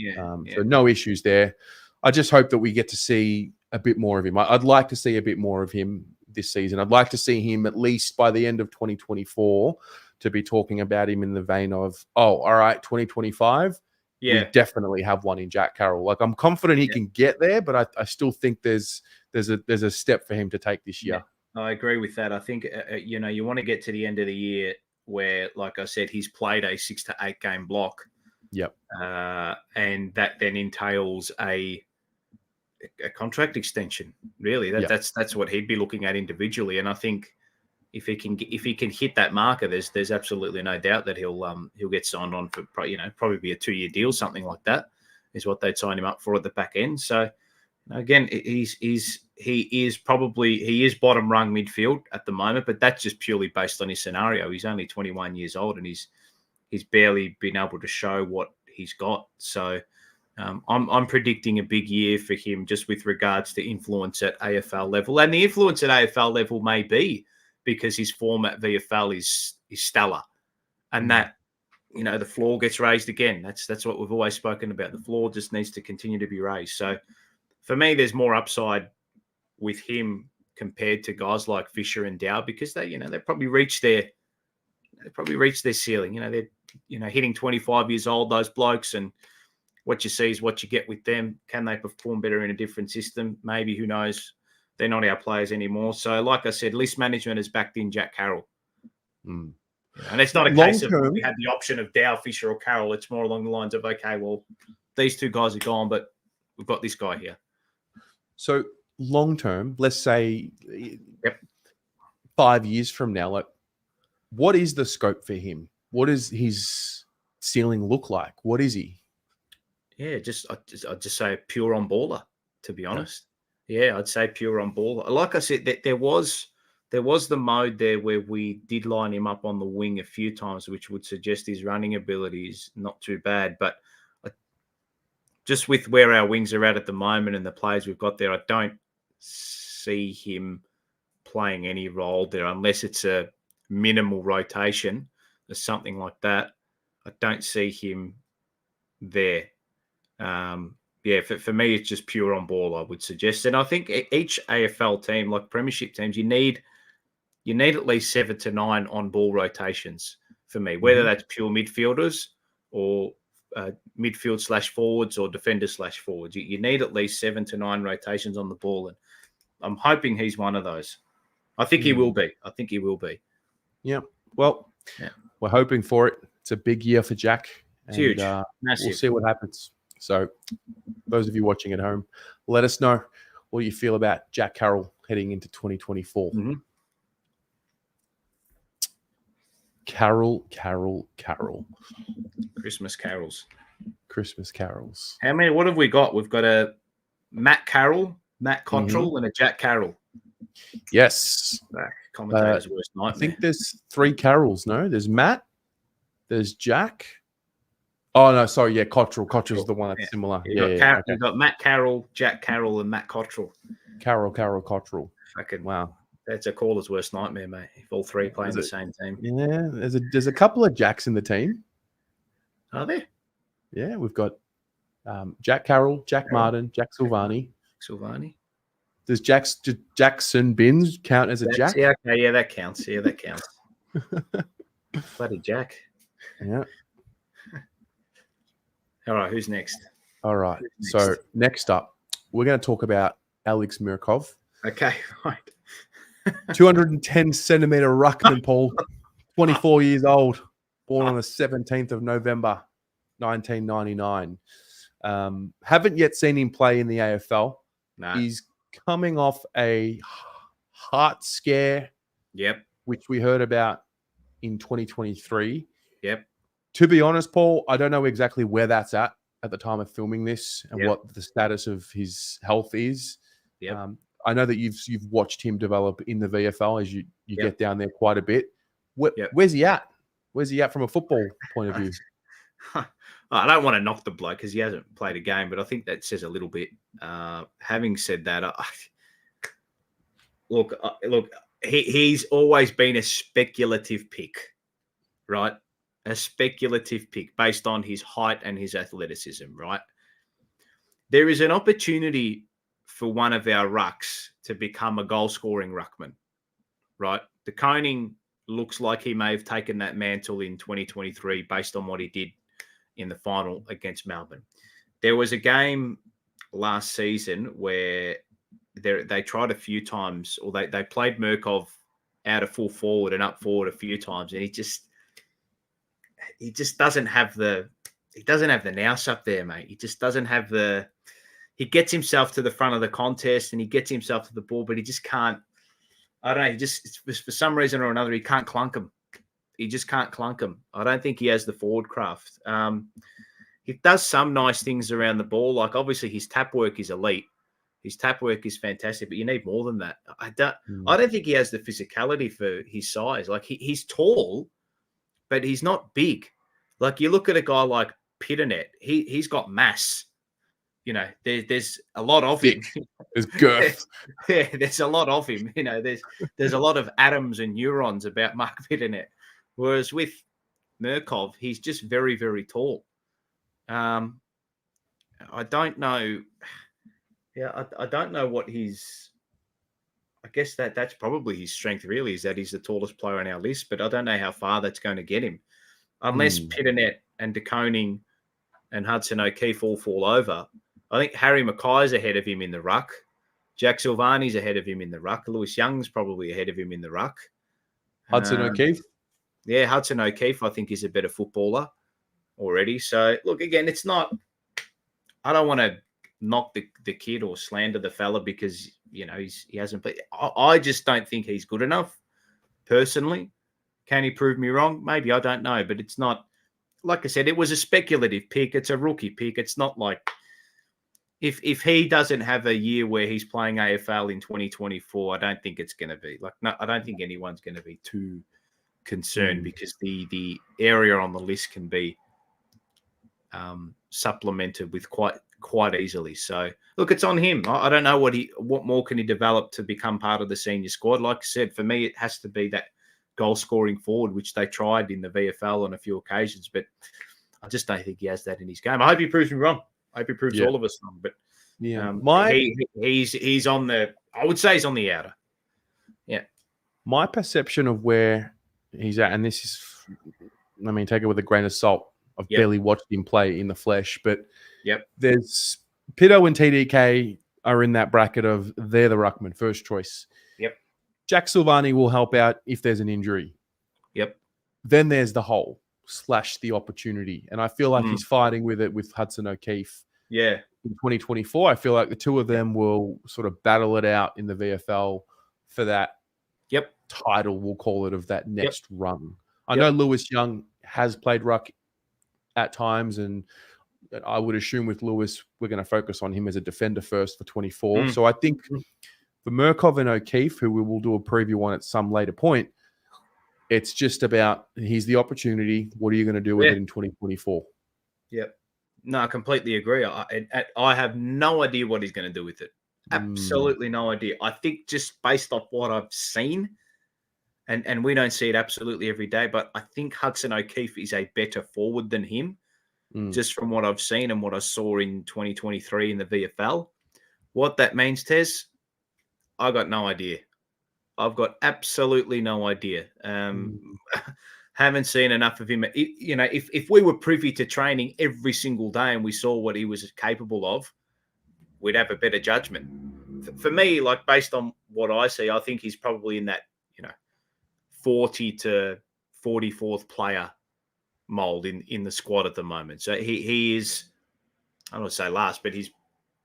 So no issues there. I just hope that we get to see a bit more of him. I'd like to see a bit more of him this season. I'd like to see him at least by the end of 2024 to be talking about him in the vein of, oh, all right, 2025, we definitely have one in Jack Carroll. Like, I'm confident he can get there, but I still think there's a step for him to take this year. I agree with that. I think, you want to get to the end of the year where, like I said, he's played a 6 to 8 game block. Yep. And that then entails a contract extension. Really, that's what he'd be looking at individually. And I think if he can hit that marker, there's absolutely no doubt that he'll get signed on for probably be a 2-year deal, something like that is what they'd sign him up for at the back end. So again, he is bottom rung midfield at the moment, but that's just purely based on his scenario. He's only 21 years old and he's barely been able to show what he's got. So I'm predicting a big year for him just with regards to influence at AFL level. And the influence at AFL level may be because his form at VFL is stellar. And that, the floor gets raised again. That's what we've always spoken about. The floor just needs to continue to be raised. So for me, there's more upside with him compared to guys like Fisher and Dow, because they probably reached their ceiling. They're hitting 25 years old, those blokes, and what you see is what you get with them. Can they perform better in a different system? Maybe, who knows? They're not our players anymore. So, like I said, list management has backed in Jack Carroll. And it's not a case of we had the option of Dow, Fisher, or Carroll. It's more along the lines of, okay, well, these two guys are gone, but we've got this guy here. So long term, let's say 5 years from now, like, what is the scope for him? What does his ceiling look like? What is he? Yeah, I'd just say pure on baller, to be honest. Yeah, I'd say pure on baller. Like I said, there was the mode there where we did line him up on the wing a few times, which would suggest his running ability is not too bad. But just with where our wings are at the moment and the players we've got there, I don't see him playing any role there unless it's a minimal rotation or something like that. I don't see him there. For me, it's just pure on ball, I would suggest. And I think each AFL team, like premiership teams, you need at least 7 to 9 on ball rotations for me, whether that's pure midfielders or midfield / forwards or defenders / forwards. You need at least 7 to 9 rotations on the ball. And I'm hoping he's one of those. I think he will be. Yeah. Well, we're hoping for it. It's a big year for Jack. It's huge. Massive. We'll see what happens. So those of you watching at home, let us know what you feel about Jack Carroll heading into 2024. Carroll. Christmas carols. How many? What have we got? We've got a Matt Carroll, Matt Cottrell, and a Jack Carroll. Yes. Commentator's worst nightmare. I think there's 3 Carrolls, no? There's Matt, there's Jack. Oh, no, sorry. Yeah, Cottrell. Cottrell's the one that's similar. You've got Matt Carroll, Jack Carroll, and Matt Cottrell. Carroll, Cottrell. Fucking wow. That's a caller's worst nightmare, mate. If all 3 playing the same team. Yeah, there's a couple of Jacks in the team. Are there? Yeah, we've got Jack Carroll, Jack Martin, Jack Silvani. Does Jackson Binns count as a Jack? Yeah, okay, yeah, that counts. Bloody Jack. Yeah. All right, who's next? All right. So next up, we're going to talk about Alex Mirkov. Okay, right. 210 centimeter ruckman, Paul. 24 years old. Born on the 17th of November, 1999. Haven't yet seen him play in the AFL. No. He's coming off a heart scare. Yep. Which we heard about in 2023. Yep. To be honest, Paul, I don't know exactly where that's at the time of filming this and what the status of his health is. Yep. I know that you've watched him develop in the VFL as you get down there quite a bit. Where's he at? Where's he at from a football point of view? I don't want to knock the bloke because he hasn't played a game, but I think that says a little bit. Having said that, look, he's always been a speculative pick, right? A speculative pick based on his height and his athleticism, right? There is an opportunity for one of our rucks to become a goal-scoring ruckman, right? De Koning looks like he may have taken that mantle in 2023 based on what he did in the final against Melbourne. There was a game last season where they tried a few times, or they played Mirkov out of full forward and up forward a few times, and he just doesn't have the nous up there, mate. He just doesn't have the. He gets himself to the front of the contest and he gets himself to the ball, but he just can't. I don't know. He just, for some reason or another, he can't clunk him. He just can't clunk him. I don't think he has the forward craft. He does some nice things around the ball. Like, obviously, his tap work is elite. His tap work is fantastic, but you need more than that. I don't think he has the physicality for his size. Like, he's tall, but he's not big. Like, you look at a guy like Pitternet, he's got mass. You know, there's a lot of him. There's girth. Yeah, there's a lot of him. You know, there's a lot of atoms and neurons about Mark Pitternet. Whereas with Mirkov, he's just very, very tall. I don't know. Yeah, I don't know what his. I guess that's probably his strength. Really, is that he's the tallest player on our list. But I don't know how far that's going to get him, unless Pitternet and De Koning and Hudson O'Keefe all fall over. I think Harry Mackay's ahead of him in the ruck. Jack Silvani's ahead of him in the ruck. Lewis Young's probably ahead of him in the ruck. Hudson O'Keefe? Yeah, Hudson O'Keefe, I think, is a better footballer already. So, look, again, it's not – I don't want to knock the kid or slander the fella because, you know, he hasn't played. I just don't think he's good enough, personally. Can he prove me wrong? Maybe, I don't know. But it's not – like I said, it was a speculative pick. It's a rookie pick. It's not like – If he doesn't have a year where he's playing AFL in 2024, I don't think it's going to be I don't think anyone's going to be too concerned because the area on the list can be supplemented with quite easily. So look, it's on him. I don't know what more can he develop to become part of the senior squad. Like I said, for me, it has to be that goal scoring forward, which they tried in the VFL on a few occasions, but I just don't think he has that in his game. I hope he proves me wrong. I hope he proves all of us wrong, but he's on the. I would say he's on the outer. Yeah, my perception of where he's at, and this is, I mean, take it with a grain of salt. I've barely watched him play in the flesh, but there's Pitto and TDK are in that bracket of they're the ruckman, first choice. Yep. Jack Silvani will help out if there's an injury. Yep. Then there's the hole / the opportunity. And I feel like he's fighting with it with Hudson O'Keefe. Yeah. In 2024, I feel like the two of them will sort of battle it out in the VFL for that title, we'll call it, of that next rung. I know Lewis Young has played ruck at times, and I would assume with Lewis, we're going to focus on him as a defender first for 24. So I think for Mirkov and O'Keefe, who we will do a preview on at some later point, it's just about, here's the opportunity. What are you going to do with it in 2024? Yep. No, I completely agree. I have no idea what he's going to do with it. Absolutely no idea. I think just based off what I've seen, and we don't see it absolutely every day, but I think Hudson O'Keefe is a better forward than him, just from what I've seen and what I saw in 2023 in the VFL. What that means, Tez, I got no idea. I've got absolutely no idea. Haven't seen enough of him. You know, if we were privy to training every single day and we saw what he was capable of, we'd have a better judgment. For me, like based on what I see, I think he's probably in that 40 to 44th player mold in the squad at the moment. So he is, I don't want to say last, but he's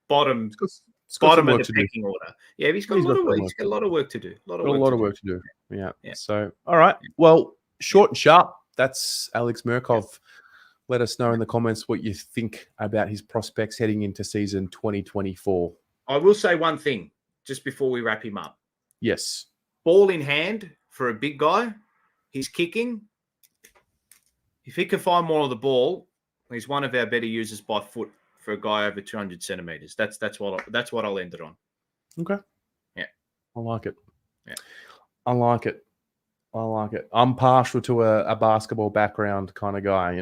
bottom It's got some of work the to do. pecking order. Yeah, he's got a lot of work. He's got a lot of work to do. Got a lot of work to do. Yeah. So, all right. Well, short and sharp. That's Alex Mirkov. Let us know in the comments what you think about his prospects heading into season 2024. I will say one thing just before we wrap him up. Yes. Ball in hand for a big guy. He's kicking. If he can find more of the ball, he's one of our better users by foot for a guy over 200 centimeters. That's what I'll end it on. Okay. Yeah. I like it. Yeah. I like it. I'm partial to a basketball background kind of guy,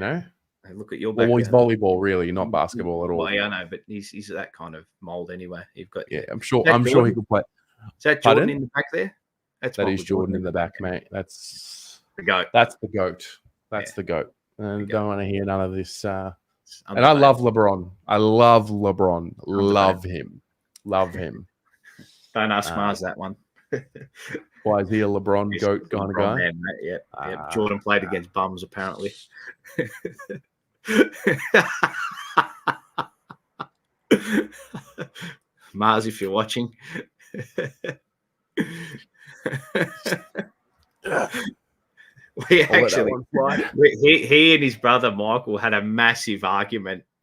Hey, look at your background. Well, he's volleyball, really, not basketball at all. Well, yeah, I know, but he's that kind of mold anyway. You've got I'm sure he could play. Is that Jordan in the back there? That is Jordan in the back, mate. That's the goat. That's the goat. That's the goat. And don't want to hear none of this. And I love LeBron. Love him. Don't ask Mars that one. Why is he a LeBron goat kind of guy? Man, mate. Yeah. Jordan played against bums, apparently. Mars, if you're watching. He and his brother Michael had a massive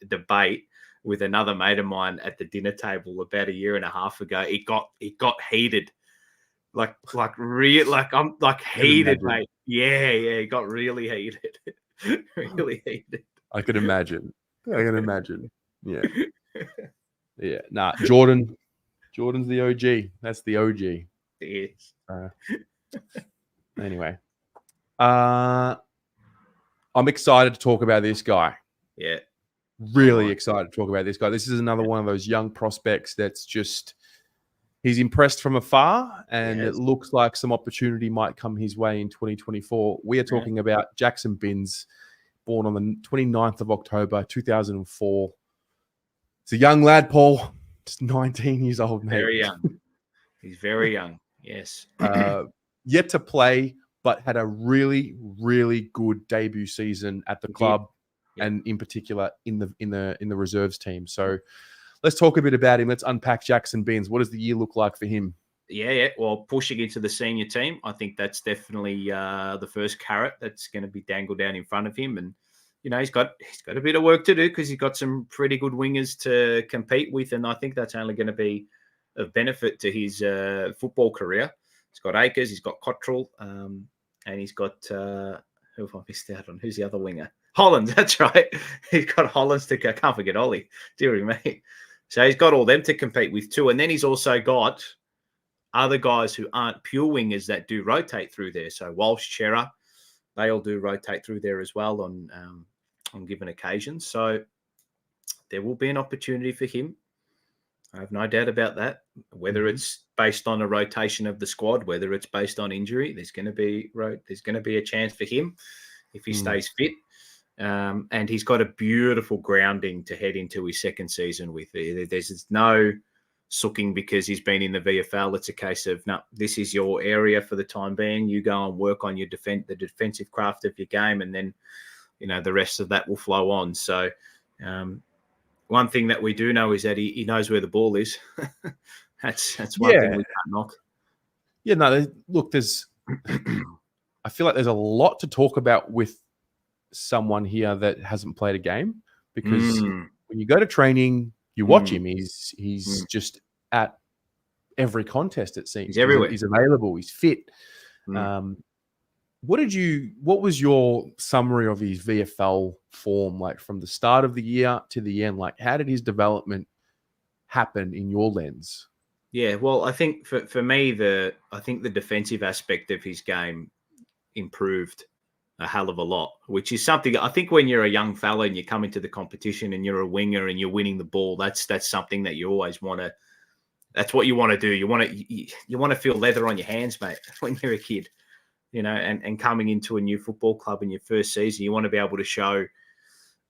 debate with another mate of mine at the dinner table about a year and a half ago. It got heated, heated, mate. Yeah, it got really heated, really heated. I can imagine. Yeah, yeah. Nah, Jordan's the OG. That's the OG. Yes. Anyway. I'm excited to talk about this guy. Yeah. Really excited to talk about this guy. This is another one of those young prospects that's just, he's impressed from afar, and it looks like some opportunity might come his way in 2024. We are talking about Jackson Binns, born on the 29th of October, 2004. It's a young lad, Paul. Just 19 years old, mate. Very young. He's very young. Yes. Yet to play, but had a really, really good debut season at the club, and in particular in the reserves team. So let's talk a bit about him. Let's unpack Jackson Binns. What does the year look like for him? Yeah. Well, pushing into the senior team, I think that's definitely the first carrot that's going to be dangled down in front of him. And he's got a bit of work to do because he's got some pretty good wingers to compete with, and I think that's only going to be of benefit to his football career. He's got Akers, he's got Cottrell, and he's got who have I missed out on? Who's the other winger? Hollands, that's right. He's got Hollands I can't forget Ollie, dearie me. So he's got all them to compete with too. And then he's also got other guys who aren't pure wingers that do rotate through there. So Walsh, Chera, they all do rotate through there as well on given occasions. So there will be an opportunity for him. I have no doubt about that. Whether it's based on a rotation of the squad, whether it's based on injury, there's going to be a chance for him if he stays fit. And he's got a beautiful grounding to head into his second season with. There's no sooking because he's been in the VFL. It's a case of, no, this is your area for the time being. You go and work on the defensive craft of your game, and then the rest of that will flow on. So one thing that we do know is that he knows where the ball is. That's one thing we can't knock. Yeah, no, look, I feel like there's a lot to talk about with someone here that hasn't played a game, because when you go to training, you watch him. He's just at every contest, it seems. He's everywhere. He's available. He's fit. What was your summary of his VFL form, like from the start of the year to the end? Like, how did his development happen in your lens? Yeah, well, I think for me, the defensive aspect of his game improved a hell of a lot, which is something I think when you're a young fella and you come into the competition and you're a winger and you're winning the ball, that's something that you always want to. That's what you want to do. You want to feel leather on your hands, mate, when you're a kid. And coming into a new football club in your first season, you want to be able to show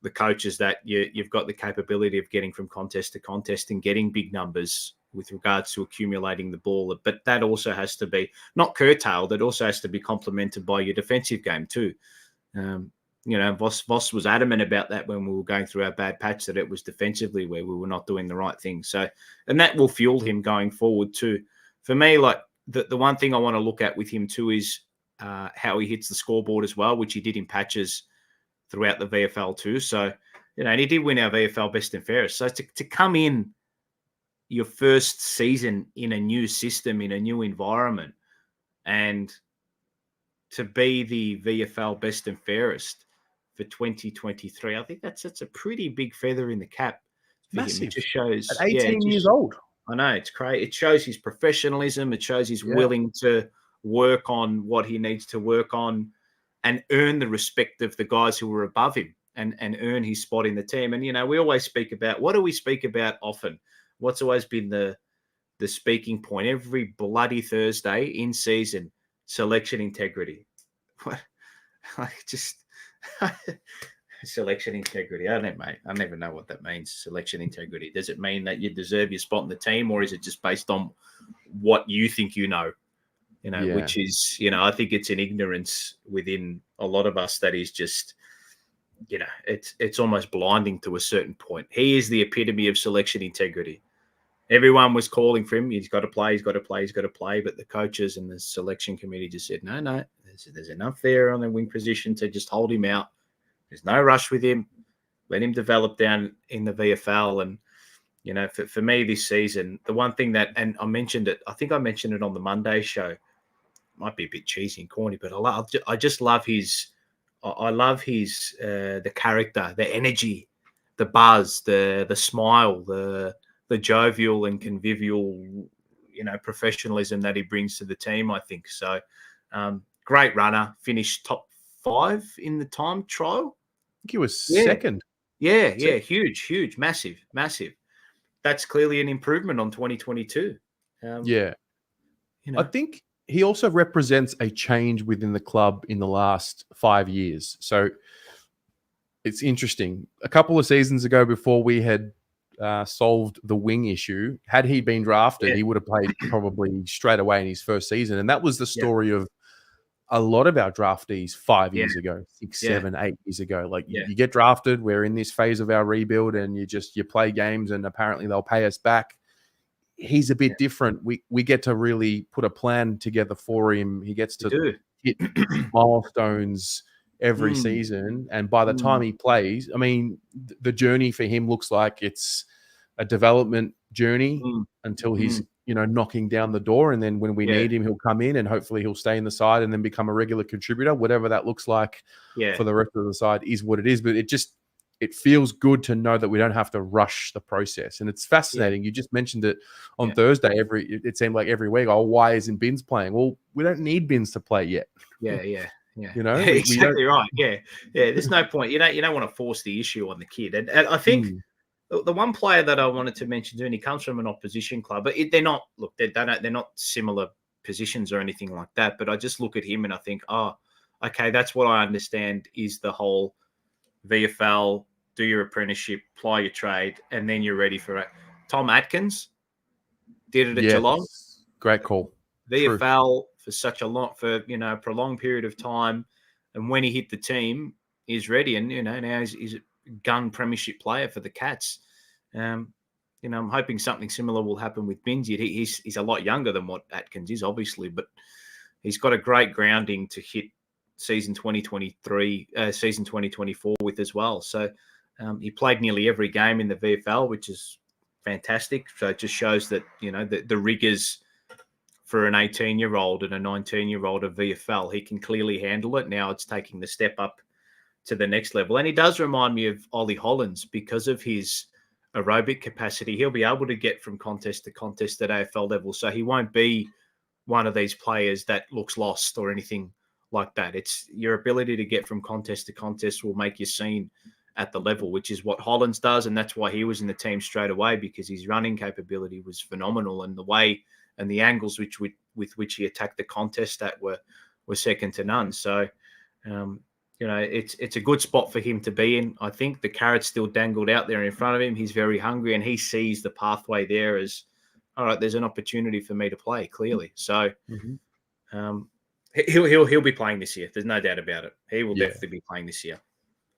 the coaches that you've got the capability of getting from contest to contest and getting big numbers with regards to accumulating the ball. But that also has to be not curtailed. It also has to be complemented by your defensive game too. Voss was adamant about that when we were going through our bad patch, that it was defensively where we were not doing the right thing. So, and that will fuel him going forward too. For me, like the one thing I want to look at with him too is how he hits the scoreboard as well, which he did in patches throughout the VFL too. So, and he did win our VFL best and fairest. So to come in your first season in a new system, in a new environment, and to be the VFL best and fairest for 2023, I think that's a pretty big feather in the cap. Massive. It just shows at 18 years old. I know, it's great. It shows his professionalism. It shows he's willing to work on what he needs to work on and earn the respect of the guys who were above him and earn his spot in the team. And, we always speak about, what do we speak about often? What's always been the speaking point every bloody Thursday in season? Selection integrity. What? Selection integrity. I don't know, mate. I never know what that means. Selection integrity. Does it mean that you deserve your spot in the team, or is it just based on what you think you know? Which is, I think it's an ignorance within a lot of us that is just, it's almost blinding to a certain point. He is the epitome of selection integrity. Everyone was calling for him. He's got to play. He's got to play. He's got to play. But the coaches and the selection committee just said, no, there's enough there on the wing position to just hold him out. There's no rush with him. Let him develop down in the VFL. And, for me this season, the one thing that, and I mentioned it, I think I mentioned it on the Monday show. It might be a bit cheesy and corny, but I just love his, the character, the energy, the buzz, the smile, the jovial and convivial, professionalism that he brings to the team, I think. So, great runner, finished top 5 in the time trial. I think he was second. Yeah, huge, massive. That's clearly an improvement on 2022. I think he also represents a change within the club in the last 5 years. So it's interesting. A couple of seasons ago, before we had solved the wing issue, had he been drafted, he would have played probably straight away in his first season. And that was the story of a lot of our draftees 5 years ago, 6, 7, 8 years ago. Like you get drafted, we're in this phase of our rebuild, and you play games, and apparently they'll pay us back. He's a bit different. We get to really put a plan together for him. He gets to hit milestones every season. And by the time he plays, I mean, the journey for him looks like it's a development journey until he's, knocking down the door. And then when we need him, he'll come in, and hopefully he'll stay in the side and then become a regular contributor. Whatever that looks like for the rest of the side is what it is. But it feels good to know that we don't have to rush the process. And it's fascinating. You just mentioned it on Thursday. It seemed like every week, why isn't Binns playing? Well, we don't need Binns to play yet. Yeah. Exactly right. Yeah. There's no point. You don't want to force the issue on the kid. And I think the one player that I wanted to mention too, and he comes from an opposition club, but they're not similar positions or anything like that. But I just look at him and I think, okay, that's what I understand is the whole VFL, do your apprenticeship, ply your trade, and then you're ready for it. Tom Atkins did it at Geelong. Great call. VFL for a prolonged period of time, and when he hit the team, he's ready, and now he's a gun premiership player for the Cats. I'm hoping something similar will happen with Binns. He's a lot younger than what Atkins is, obviously, but he's got a great grounding to hit season 2023, season 2024 with as well. So he played nearly every game in the VFL, which is fantastic. So it just shows that, the rigors for an 18-year-old and a 19-year-old of VFL, he can clearly handle it. Now it's taking the step up to the next level. And he does remind me of Ollie Hollands because of his aerobic capacity. He'll be able to get from contest to contest at AFL level. So he won't be one of these players that looks lost or anything like that. It's your ability to get from contest to contest will make you seen at the level, which is what Hollands does. And that's why he was in the team straight away, because his running capability was phenomenal. And the way and the angles with which he attacked the contest that were second to none. So, it's a good spot for him to be in. I think the carrot's still dangled out there in front of him. He's very hungry, and he sees the pathway there as, all right, there's an opportunity for me to play, clearly. So he'll be playing this year. There's no doubt about it. He will definitely be playing this year.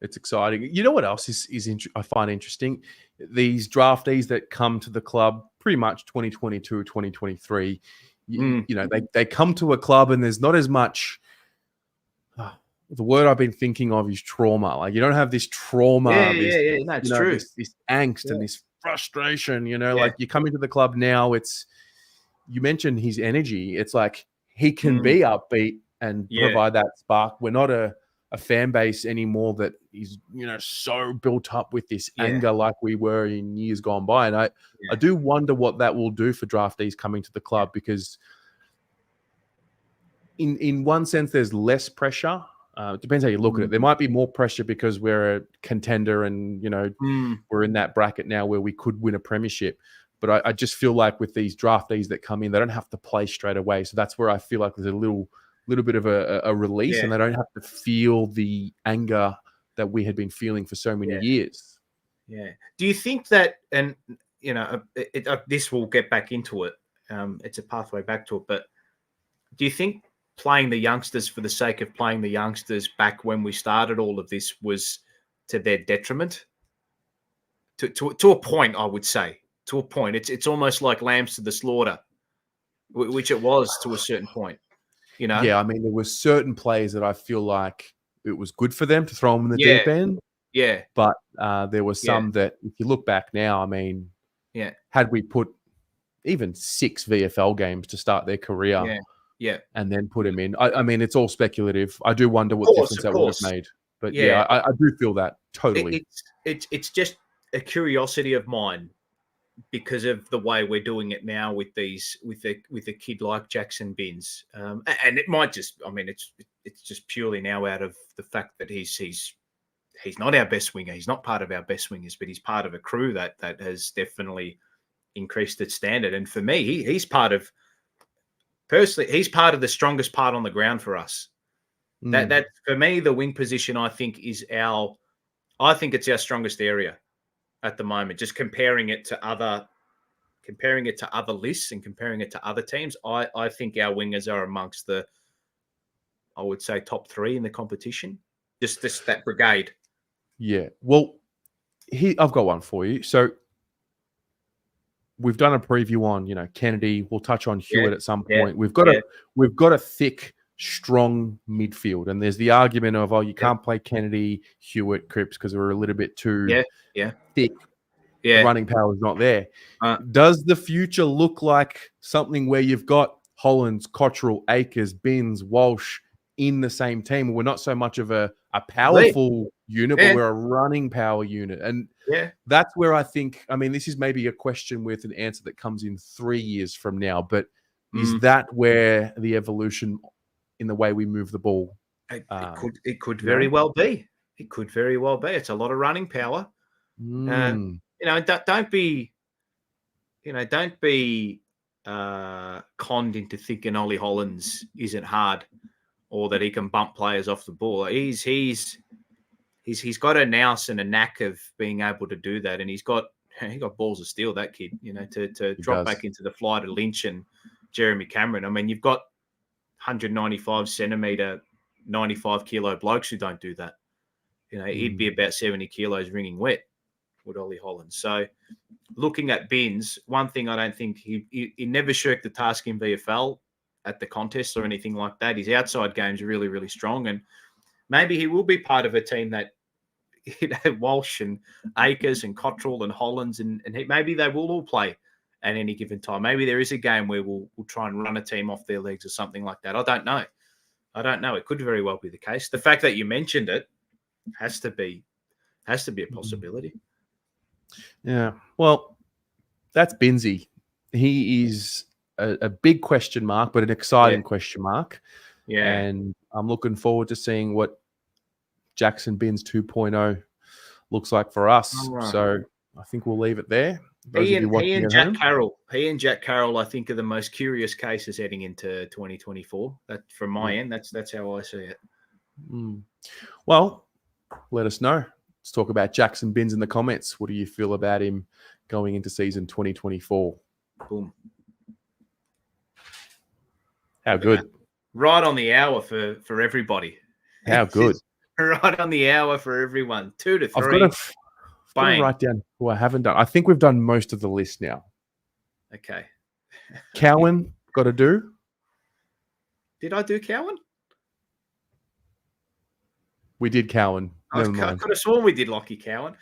It's exciting. You know what else is I find interesting? These draftees that come to the club pretty much 2022, 2023, you know, they come to a club and there's not as much... the word I've been thinking of is trauma. Like, you don't have this trauma, No, it's true. This angst and this frustration, like you come into the club now, you mentioned his energy. It's like he can be upbeat and provide that spark. We're not a fan base anymore that is, so built up with this anger like we were in years gone by. And I do wonder what that will do for draftees coming to the club, because in one sense, there's less pressure. It depends how you look at it. There might be more pressure because we're a contender and, we're in that bracket now where we could win a premiership. But I just feel like with these draftees that come in, they don't have to play straight away. So that's where I feel like there's a little bit of a release, and they don't have to feel the anger that we had been feeling for so many years. Yeah. Do you think that, and, this will get back into it. It's a pathway back to it. But do you think playing the youngsters for the sake of playing the youngsters back when we started all of this was to their detriment? To a point, I would say. To a point. It's almost like lambs to the slaughter, which it was to a certain point. Yeah, I mean, there were certain plays that I feel like it was good for them to throw them in the deep end. Yeah. But there were some that, if you look back now, I mean, had we put even 6 VFL games to start their career, and then put him in, I mean, it's all speculative. I do wonder what difference that would have made. But I do feel that totally. It's just a curiosity of mine, because of the way we're doing it now with a kid like Jackson Binns, and it might just, I mean, it's just purely now out of the fact that he's not our best winger. He's not part of our best wingers, but he's part of a crew that has definitely increased its standard. And for me, he's part of the strongest part on the ground for us. That for me, the wing position, I think it's our strongest area at the moment. Just comparing it to other lists and comparing it to other teams, I think our wingers are amongst the, I would say, top 3 in the competition. Just that brigade. Yeah. Well, I've got one for you. So we've done a preview on, Kennedy. We'll touch on Hewitt at some point. We've got a thick, strong midfield, and there's the argument of, you can't play Kennedy, Hewitt, Cripps because we're a little bit too thick. The running power is not there. Does the future look like something where you've got Hollands, Cottrell, Akers, Binns, Walsh in the same team? We're not so much of a powerful unit, but we're a running power unit. And that's where I think, I mean, this is maybe a question with an answer that comes in 3 years from now, but is that where the evolution in the way we move the ball? It could very well be. It could very well be. It's a lot of running power. Don't be conned into thinking Ollie Hollands isn't hard, or that he can bump players off the ball. He's got a nous and a knack of being able to do that, and he got balls of steel, that kid. To drop back into the flight of Lynch and Jeremy Cameron. I mean, you've got 195 centimeter, 95 kilo blokes who don't do that. He'd be about 70 kilos wringing wet, would Ollie Hollands. So looking at Binns, one thing I don't think he never shirked the task in VFL at the contests or anything like that. His outside game's really, really strong, and maybe he will be part of a team that, Walsh and Akers and Cottrell and Hollands, and maybe they will all play at any given time. Maybe there is a game where we'll try and run a team off their legs or something like that. I don't know. It could very well be the case. The fact that you mentioned it has to be a possibility. Yeah. Well, that's Binnsy. He is a big question mark, but an exciting question mark. Yeah. And I'm looking forward to seeing what Jackson Binns 2.0 looks like for us. Right. So I think we'll leave it there. He and Jack Carroll, I think, are the most curious cases heading into 2024. That, from my end, that's how I see it. Well, let us know. Let's talk about Jackson Binns in the comments. What do you feel about him going into season 2024? Boom. How good. Right on the hour for everybody. How good. Right on the hour for everyone. 2 to 3. I've got to write down who I haven't done. I think we've done most of the list now. Okay. Cowan, got to do. Did I do Cowan? We did Cowan. Never mind. I could have sworn we did Lockie Cowan.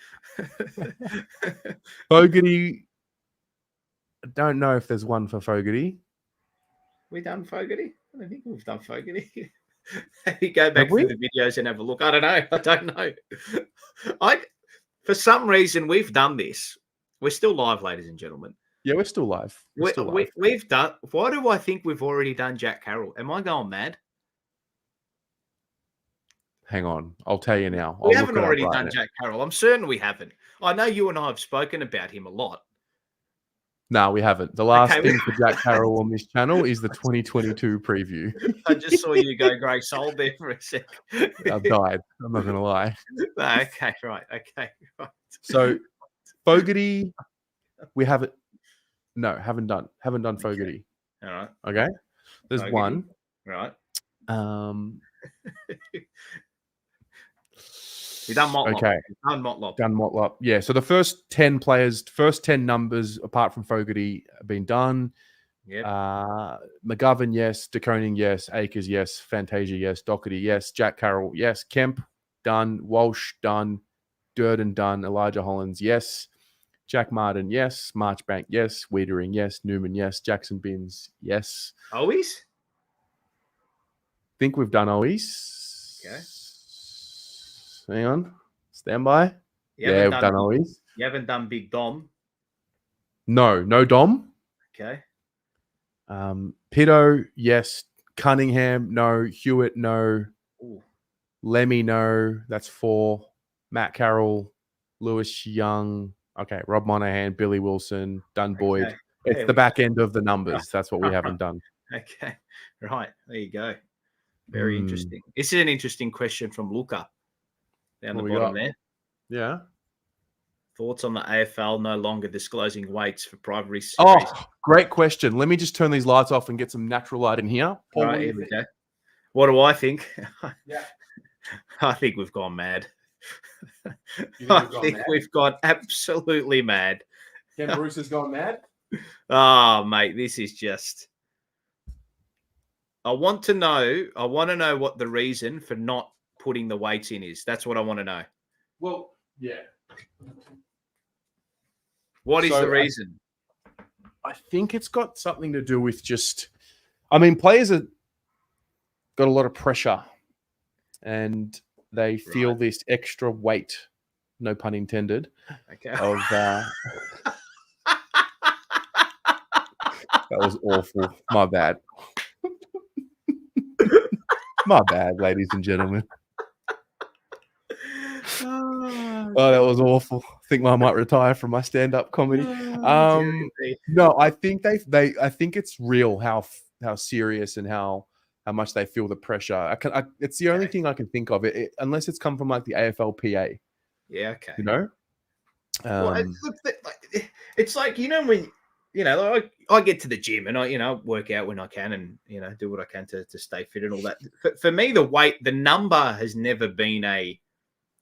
Fogarty. I don't know if there's one for Fogarty. We done Fogarty? I don't think we've done Fogarty. Maybe go back through the videos and have a look. I don't know. I don't know. For some reason, we've done this. We're still live, ladies and gentlemen. Yeah, we're still live. We've done. Why do I think we've already done Jack Carroll? Am I going mad? Hang on. I'll tell you now. We haven't already done Jack Carroll. I'm certain we haven't. I know you and I have spoken about him a lot. No, we haven't. The last thing for Jack Carroll on this channel is the 2022 preview. I just saw you go grey soul there for a sec. I died. I'm not going to lie. Okay, right. So, Fogarty, we haven't. No, haven't done Fogarty. All right. Okay. There's Fogarty. one. Right. We've done Motlop. Okay. Done Motlop. Yeah. So the first 10 players, first 10 numbers, apart from Fogarty, have been done. Yep. McGovern, yes. DeConing, yes. Akers, yes. Fantasia, yes. Doherty, yes. Jack Carroll, yes. Kemp, done. Walsh, done. Durden, done. Elijah Hollins, yes. Jack Martin, yes. Marchbank, yes. Wiedering, yes. Newman, yes. Jackson Binns, yes. Always? Think we've done always. Okay. Hang on. Stand by. Yeah, we've done always. You haven't done Big Dom? No Dom. Okay. Pitto, yes. Cunningham, no. Hewitt, no. Ooh. Lemmy, no. That's 4. Matt Carroll, Lewis Young. Okay, Rob Monahan, Billy Wilson, Dunn Boyd. Okay. It's the back end of the numbers. That's what we haven't done. Okay. Right. There you go. Very interesting. This is an interesting question from Luca down the bottom there. Yeah. Thoughts on the AFL no longer disclosing weights for primary series? Oh, great question. Let me just turn these lights off and get some natural light in here. All right, here we go. What do I think? Yeah. I think we've gone mad. I think we've gone absolutely mad. Ken Bruce has gone mad? Oh, mate, this is just... I want to know what the reason for not putting the weights in is. That's what I want to know. Well, yeah. What is the reason? I think it's got something to do with just... I mean, players have got a lot of pressure and they feel this extra weight, no pun intended, of... that was awful. My bad. My bad, ladies and gentlemen. Oh, that was awful. I think I might retire from my stand-up comedy. No, I think I think it's real how serious and how much they feel the pressure. It's the only thing I can think of it, unless it's come from like the AFLPA. Yeah, okay. You know, it's like, you know, when I get to the gym and I work out when I can and do what I can to stay fit and all that. For me, the number has never been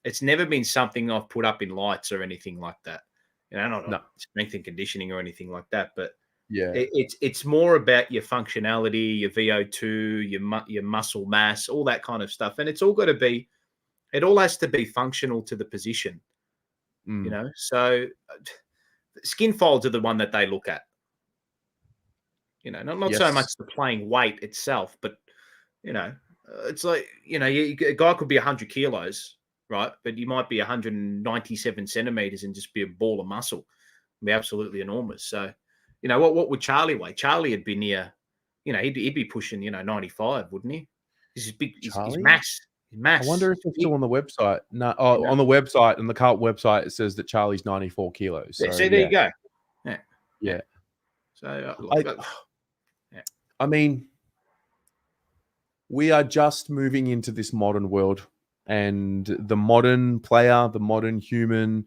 it's never been something I've put up in lights or anything like that. Not strength and conditioning or anything like that. But yeah, it's more about your functionality, your VO2, your muscle mass, all that kind of stuff. And it all has to be functional to the position. So skin folds are the one that they look at. Not so much the playing weight itself, but it's like a guy could be 100 kilos, right? But you might be 197 centimeters and just be a ball of muscle, be absolutely enormous. So, what would Charlie weigh? Charlie would be near, he'd be pushing 95, wouldn't he? He's big. His mass. I wonder if it's still on the website. No, on the website, on the Carlton website, it says that Charlie's 94 kilos. So, there you go. Yeah. So, I mean, we are just moving into this modern world, and the modern player, the modern human,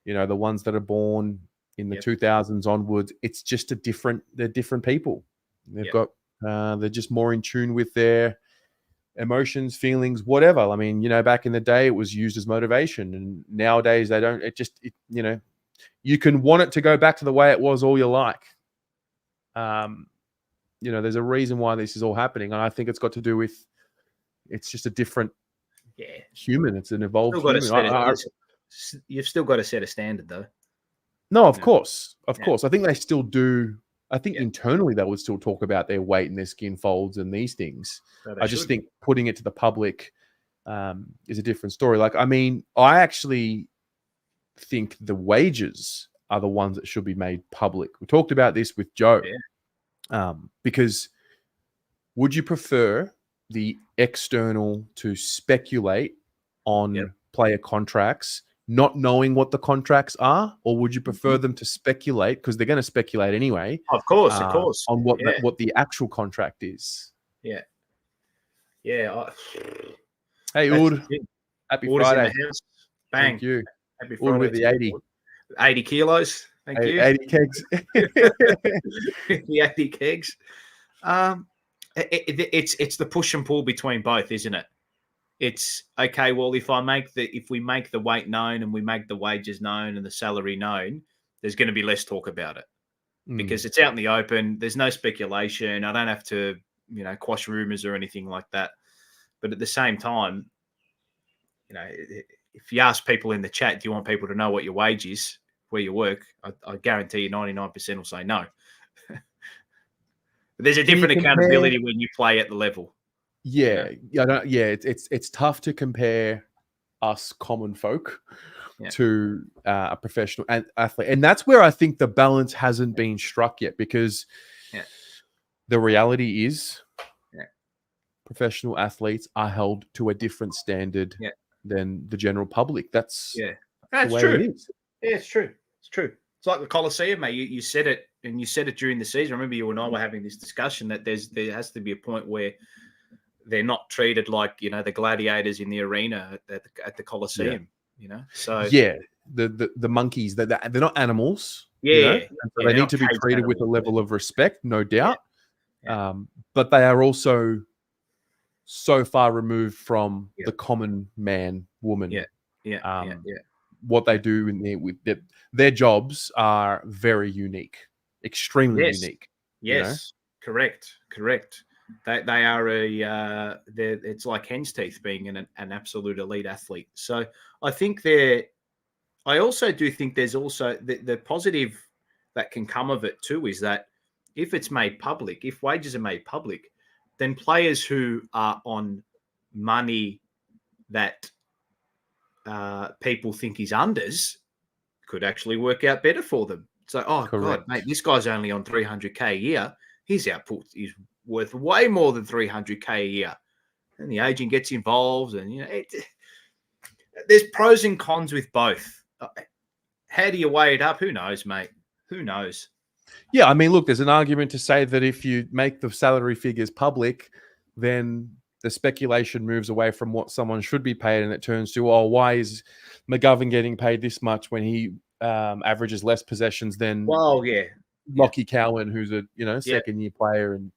the ones that are born in the 2000s onwards, it's just they're different people. They've got, they're just more in tune with their emotions, feelings, whatever. I mean, back in the day, it was used as motivation, and nowadays they don't. You can want it to go back to the way it was all you like. There's a reason why this is all happening, and I think it's got to do with it's just a different human. It's an evolved human. You've still got to set a standard, though. No, of course. I think they still do. I think internally they would still talk about their weight and their skin folds and these things. I just think putting it to the public is a different story. Like, I mean, I actually think the wages are the ones that should be made public. We talked about this with Joe. Because would you prefer the external to speculate on player contracts, not knowing what the contracts are, or would you prefer them to speculate, because they're going to speculate anyway? Of course, on what the actual contract is. Yeah. Hey, Oud. Happy Friday. Bang. Thank you. Happy Friday. Oud with the 80 kilos. Thank you. 80 kegs. The 80 kegs. It's the push and pull between both, isn't it? It's okay. Well, if we make the weight known and we make the wages known and the salary known, there's going to be less talk about it because it's out in the open. There's no speculation. I don't have to, quash rumors or anything like that. But at the same time, if you ask people in the chat, do you want people to know what your wage is, where you work? I guarantee you 99% will say no. But there's a different accountability when you play at the level. It's tough to compare us common folk to a professional athlete, and that's where I think the balance hasn't been struck yet, because the reality is professional athletes are held to a different standard than the general public. That's true. It is. Yeah, it's true. It's true. It's like the Coliseum, mate. You said it, and you said it during the season. I remember you and I were having this discussion that there has to be a point where they're not treated like the gladiators in the arena at the Coliseum. So the monkeys, they're not animals. So they need to be treated with a level of respect, no doubt. But they are also so far removed from the common man, woman. What they do with their jobs are very unique, extremely unique. Yes, correct. They are it's like hen's teeth being an absolute elite athlete. So I think I also do think there's also the positive that can come of it too, is that if it's made public, if wages are made public, then players who are on money that people think is unders could actually work out better for them. So, God, mate, this guy's only on 300K a year. His output is worth way more than 300K a year. And the agent gets involved, and there's pros and cons with both. How do you weigh it up? Who knows, mate? Who knows? Yeah, I mean, look, there's an argument to say that if you make the salary figures public, then the speculation moves away from what someone should be paid, and it turns to, why is McGovern getting paid this much when he averages less possessions than Lockie Cowan, who's a second-year player, and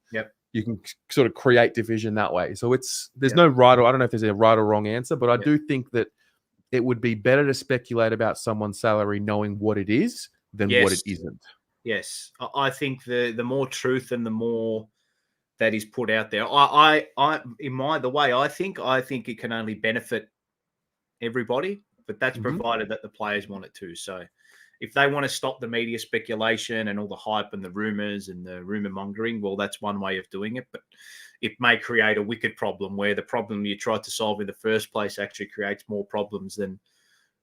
you can sort of create division that way. So there's no right or I don't know if there's a right or wrong answer, but I do think that it would be better to speculate about someone's salary knowing what it is than what it isn't. Yes, I think the more truth and the more that is put out there, the way I think it can only benefit everybody, but that's provided that the players want it to. So if they want to stop the media speculation and all the hype and the rumors and the rumor mongering, well, that's one way of doing it. But it may create a wicked problem where the problem you tried to solve in the first place actually creates more problems than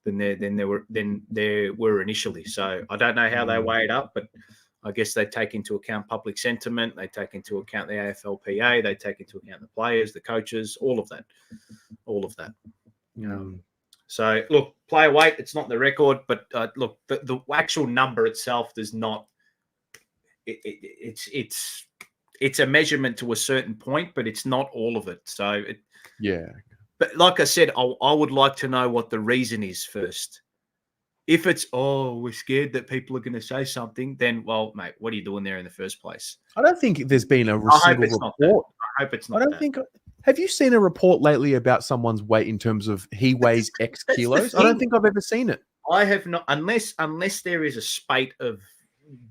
there were initially. So I don't know how they weigh it up, but I guess they take into account public sentiment, they take into account the AFLPA, they take into account the players, the coaches, all of that. So look, player weight, it's not the record, but look, the actual number itself does not. It's it's a measurement to a certain point, but it's not all of it. So, yeah. But like I said, I would like to know what the reason is first. If it's, we're scared that people are going to say something, then, well, mate, what are you doing there in the first place? I don't think there's been a I single hope it's not that. report. I hope it's not I don't that. think. Have you seen a report lately about someone's weight in terms of he weighs X That's the kilos? I don't thing. think I've ever seen it. I have not, unless there is a spate of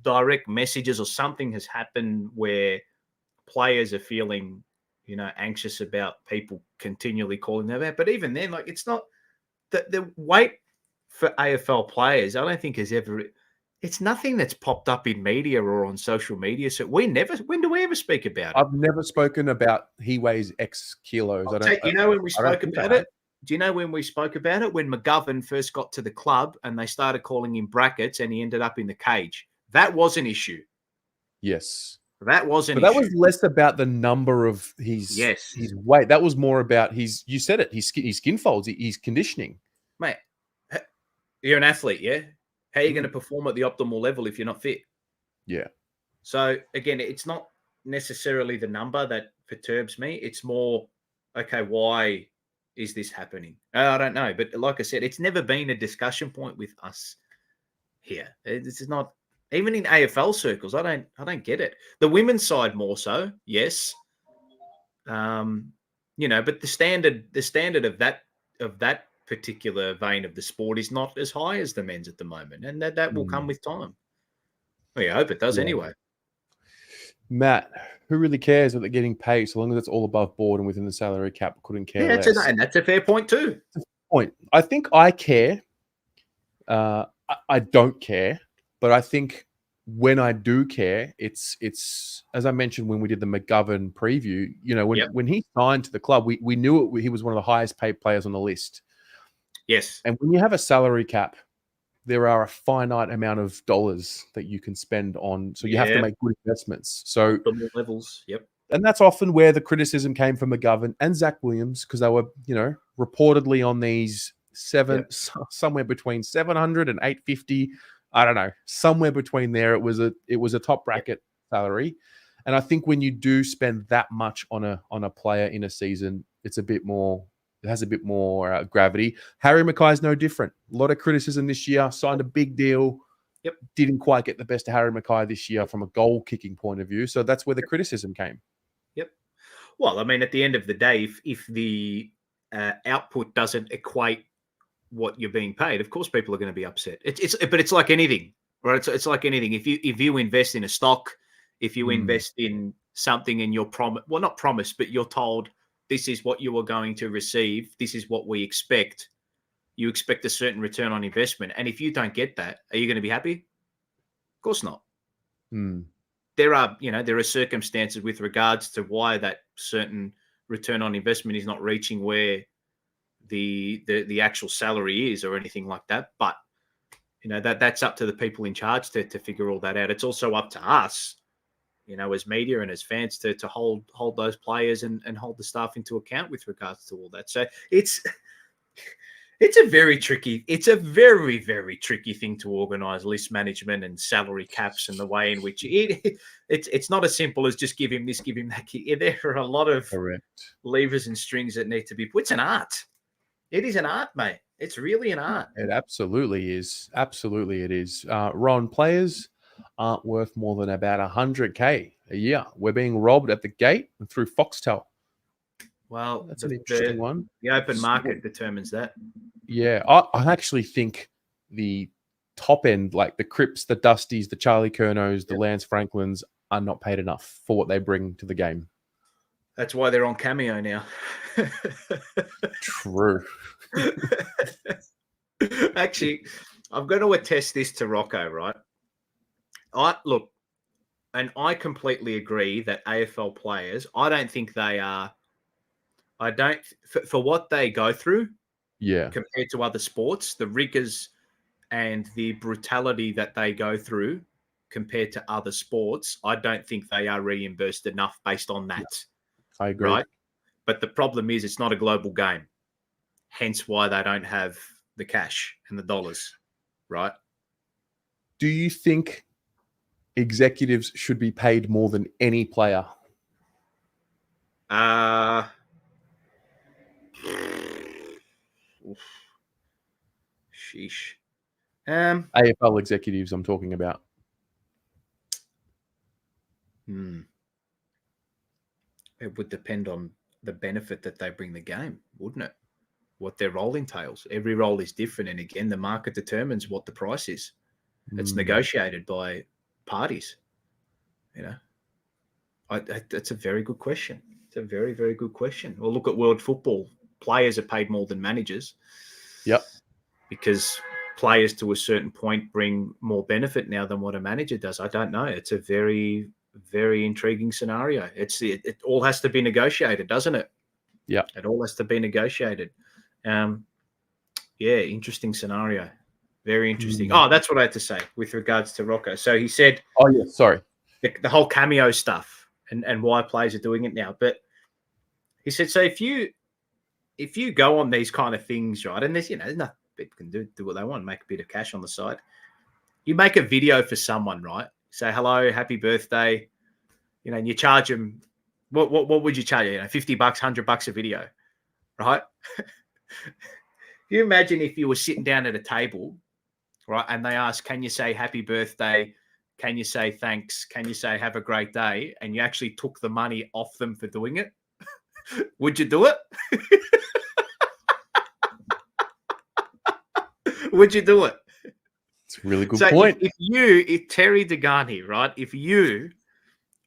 direct messages or something has happened where players are feeling, anxious about people continually calling them out. But even then, like, it's not the weight for AFL players. I don't think has ever. It's nothing that's popped up in media or on social media. So when do we ever speak about it? I've never spoken about he weighs X kilos. When we spoke about it? Do you know when we spoke about it? When McGovern first got to the club and they started calling him brackets and he ended up in the cage. That was an issue. Yes. That was an issue. But that was less about the number of his weight. That was more about you said it, his skin folds, his conditioning. Mate, you're an athlete, yeah? How are you going to perform at the optimal level if you're not fit? Yeah. So, again, it's not necessarily the number that perturbs me. It's more, okay, why is this happening? I don't know. But like I said, it's never been a discussion point with us here. This is not, even in AFL circles, I don't get it. The women's side more so, yes. But the standard of that particular vein of the sport is not as high as the men's at the moment, and that will come with time. I hope it does anyway. Matt, who really cares what they're getting paid so long as it's all above board and within the salary cap? Couldn't care less. And that's a fair point too. I think I care. I don't care, but I think when I do care, it's as I mentioned when we did the McGovern preview. When he signed to the club, we knew he was one of the highest paid players on the list. Yes. And when you have a salary cap, there are a finite amount of dollars that you can spend on. So you have to make good investments. So optimal levels. Yep. And that's often where the criticism came from McGovern and Zach Williams, because they were, reportedly on these somewhere between 700 and 850. I don't know, somewhere between there. It was a top bracket salary. And I think when you do spend that much on a player in a season, it's a bit more. It has a bit more gravity. Harry Mackay's no different. A lot of criticism this year. Signed a big deal. Yep. Didn't quite get the best of Harry Mackay this year from a goal kicking point of view. So that's where the criticism came. Yep. Well, I mean, at the end of the day, if the output doesn't equate what you're being paid, of course people are going to be upset. But it's like anything, right? It's like anything. If you invest in a stock, if you invest in something and you're not promised, but you're told this is what you are going to receive, this is what we expect. You expect a certain return on investment. And if you don't get that, are you going to be happy? Of course not. There are circumstances with regards to why that certain return on investment is not reaching where the actual salary is or anything like that. But, that's up to the people in charge to figure all that out. It's also up to us, as media and as fans to hold those players and hold the staff into account with regards to all that. So it's a very, very tricky thing to organise list management and salary caps and the way in which it's not as simple as just give him this, give him that. There are a lot of levers and strings that need to be put. It's an art. It is an art, mate. It's really an art. It absolutely is. Absolutely it is. Ron, players aren't worth more than about 100K a year. We're being robbed at the gate and through Foxtel. Well, that's an interesting one. The open market determines that. Yeah, I actually think the top end, like the Cripps, the Dusties, the Charlie Curnows, the Lance Franklins, are not paid enough for what they bring to the game. That's why they're on Cameo now. True. Actually, I'm going to attest this to Rocco, right? I completely agree that AFL players, I don't think they are. I don't for what they go through. Yeah. Compared to other sports, the rigors and the brutality that they go through compared to other sports, I don't think they are reimbursed enough based on that. Yeah, I agree. Right? But the problem is it's not a global game. Hence why they don't have the cash and the dollars. Right? Do you think executives should be paid more than any player Sheesh. AFL executives I'm talking about. It would depend on the benefit that they bring the game, wouldn't it? What their role entails. Every role is different. And again, the market determines what the price is. It's negotiated by parties. That's a very good question. It's a very, very good question. Well, look at world football. Players are paid more than managers. Yep. Because players to a certain point bring more benefit now than what a manager does. I don't know. It's a very, very intriguing scenario. It all has to be negotiated, doesn't it? Yeah. It all has to be negotiated. Interesting scenario. Very interesting. Oh, that's what I had to say with regards to Rocco. So he said, oh yeah, sorry. The whole cameo stuff and why players are doing it now. But he said, so if you go on these kind of things, right, and there's nothing people can do what they want, make a bit of cash on the side. You make a video for someone, right? Say hello, happy birthday, and you charge them. What would you charge? $50, $100 a video, right? You imagine if you were sitting down at a table, right, and they ask, "Can you say happy birthday? Can you say thanks? Can you say have a great day?" And you actually took the money off them for doing it. Would you do it? Would you do it? It's a really good point. If Terry Degani, right, if you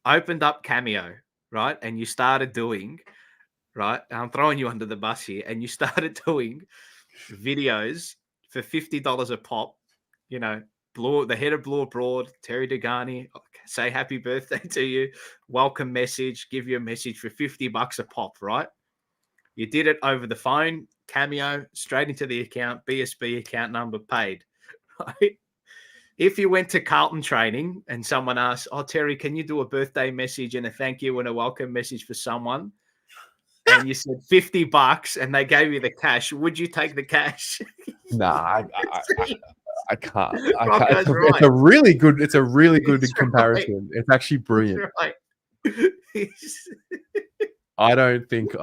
opened up Cameo, right, and you started doing, right, I'm throwing you under the bus here, and you started doing videos for $50 a pop, the head of Blue Abroad, Terry Degani, say happy birthday to you, welcome message, give you a message for $50 a pop, right? You did it over the phone, Cameo, straight into the account, BSB account number paid, right? If you went to Carlton training and someone asked, "Oh, Terry, can you do a birthday message and a thank you and a welcome message for someone?" And you said $50 and they gave you the cash, would you take the cash? Nah, I can't. Right. It's a really good comparison. Right. It's actually brilliant. Right. I don't think.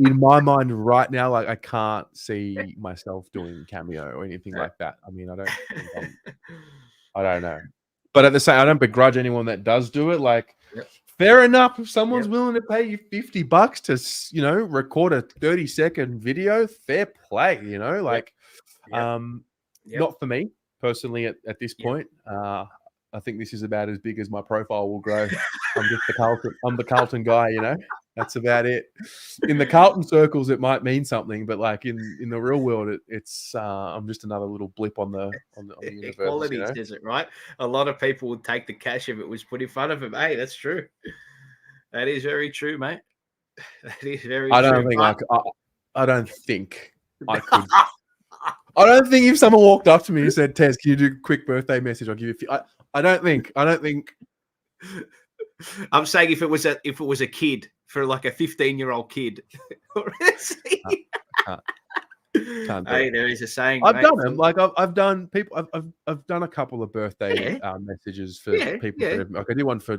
In my mind right now, like I can't see myself doing Cameo or anything like that. I mean, I don't know. But at the same, I don't begrudge anyone that does do it. Like, fair enough. If someone's willing to pay you $50 to, record a 30-second video, fair play. Not for me personally at this point. I think this is about as big as my profile will grow. I'm the Carlton guy, That's about it. In the Carlton circles, it might mean something, but like in the real world, it's I'm just another little blip on the universe. Equality says it, right? A lot of people would take the cash if it was put in front of them. Hey, that's true. That is very true, mate. That is very true. I don't think I could. I don't think if someone walked up to me and said, "Tez, can you do a quick birthday message? I'll give you." I don't think. I'm saying if it was a kid, for like a 15-year-old kid. Can't do it. There is a saying. I've done them. Like I've done people. I've done a couple of birthday messages for people. Like I did one for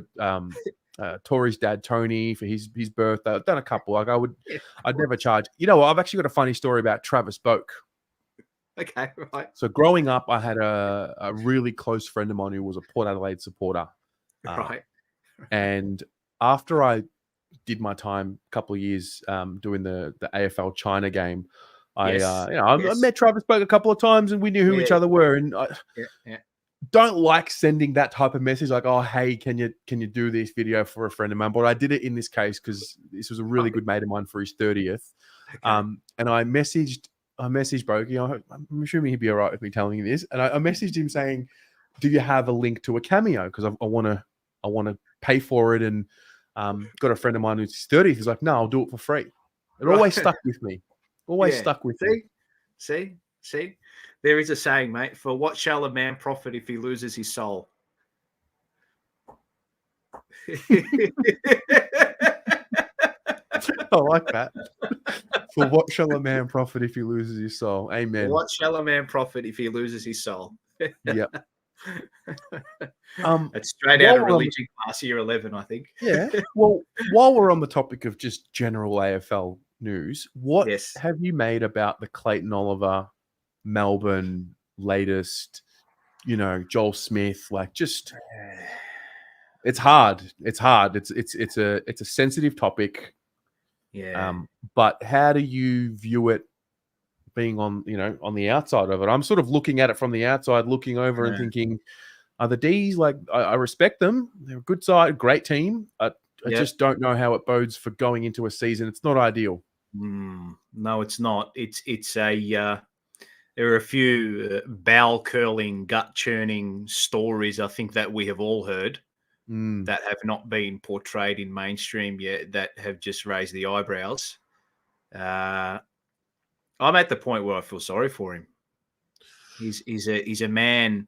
Tori's dad Tony for his birthday. I've done a couple. Like I'd never charge. I've actually got a funny story about Travis Boak. Okay, right. So growing up, I had a really close friend of mine who was a Port Adelaide supporter. Right. And after I did my time a couple of years doing the AFL China game, I met Travis Boak a couple of times and we knew who each other were. And I don't like sending that type of message like, "Oh, hey, can you do this video for a friend of mine?" But I did it in this case because this was a really good mate of mine for his 30th. Okay. And I messaged Brokey. I'm assuming he'd be all right with me telling you this. And I messaged him saying, "Do you have a link to a Cameo? Because I want to pay for it." And got a friend of mine who's 30th. He's like, "No, I'll do it for free." It always stuck with me. Stuck with me. See. There is a saying, mate. For what shall a man profit if he loses his soul? I like that. For what shall a man profit if he loses his soul? Amen. For what shall a man profit if he loses his soul? Yep. It's straight out of religion last year 11, I think. Yeah. Well, while we're on the topic of just general AFL news, what Yes. have you made about the Clayton Oliver, Melbourne latest, Joel Smith, like just it's hard. It's hard. It's a sensitive topic. Yeah. But how do you view it being on the outside of it? I'm sort of looking at it from the outside, looking over and thinking, are the D's like I respect them. They're a good side, great team. I just don't know how it bodes for going into a season. It's not ideal. No, it's not. It's a there are a few bowel curling, gut churning stories I think that we have all heard that have not been portrayed in mainstream yet, that have just raised the eyebrows. I'm at the point where I feel sorry for him. He's a man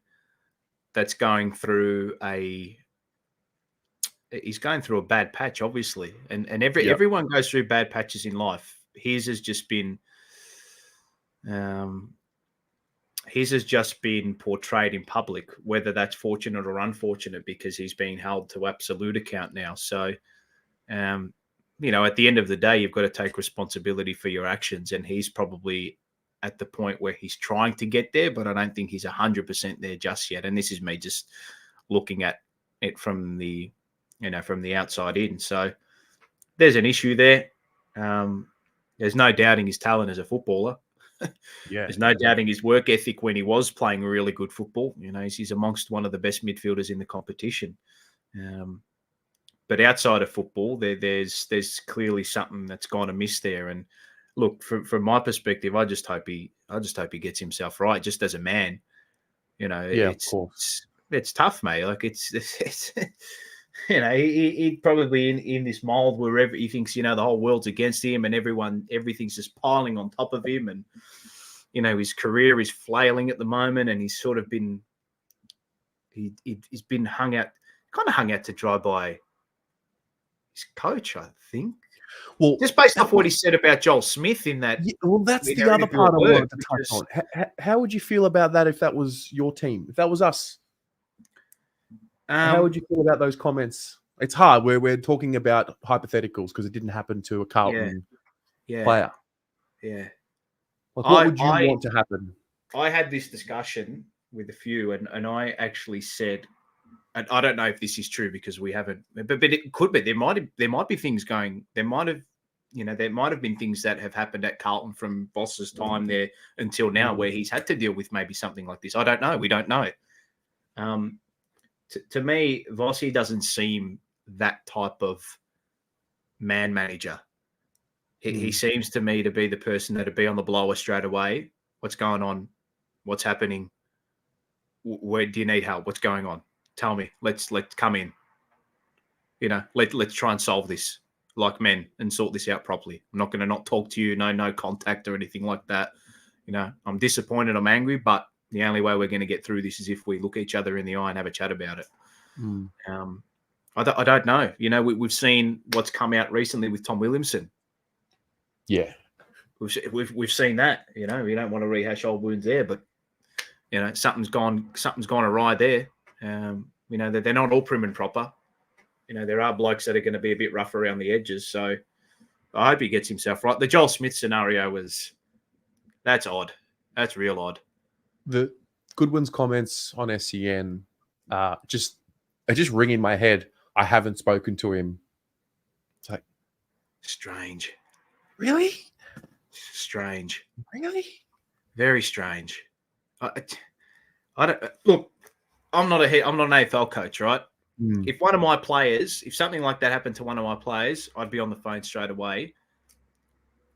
that's going through a bad patch, obviously, and everyone goes through bad patches in life. His has just been portrayed in public, whether that's fortunate or unfortunate, because he's being held to absolute account now. So, at the end of the day, you've got to take responsibility for your actions, and he's probably at the point where he's trying to get there, but I don't think he's 100% there just yet. And this is me just looking at it from the outside in. So there's an issue there. There's no doubting his talent as a footballer. There's no doubting his work ethic when he was playing really good football. He's amongst one of the best midfielders in the competition. But outside of football, there's clearly something that's gone amiss there. And look, from my perspective, I just hope he gets himself right, just as a man. Of course. It's tough, mate. Like it's he probably in this mold where he thinks the whole world's against him and everything's just piling on top of him, and his career is flailing at the moment, and he's sort of been he's been hung out to dry by his coach, I think. Well, just based off what he said about Joel Smith in that. Yeah, well, that's the other part I wanted to touch on. How would you feel about that if that was your team? If that was us? How would you feel about those comments? It's hard. We're talking about hypotheticals because it didn't happen to a Carlton player. Yeah. Like, what would you want to happen? I had this discussion with a few, and I actually said, and I don't know if this is true because we haven't, but it could be. There might be things going. There might have been things that have happened at Carlton from Voss's time there until now, where he's had to deal with maybe something like this. I don't know. We don't know. To me, Vossi doesn't seem that type of man manager. He seems to me to be the person that'd be on the blower straight away. What's going on? What's happening? Where do you need help? What's going on? Tell me. Let's come in. Let's try and solve this like men and sort this out properly. I'm not going to not talk to you. No contact or anything like that. I'm disappointed. I'm angry, but the only way we're going to get through this is if we look each other in the eye and have a chat about it. I don't know. We've seen what's come out recently with Tom Williamson. Yeah, we've seen that. We don't want to rehash old wounds there, but something's gone awry there. They're not all prim and proper. There are blokes that are going to be a bit rough around the edges. So I hope he gets himself right. The Joel Smith scenario that's odd. That's real odd. The Goodwin's comments on SEN just ring in my head. I haven't spoken to him. It's like strange. Really? Strange. Really? Very strange. I don't look. I'm not an AFL coach, right? If one of my players, if something like that happened to one of my players, I'd be on the phone straight away.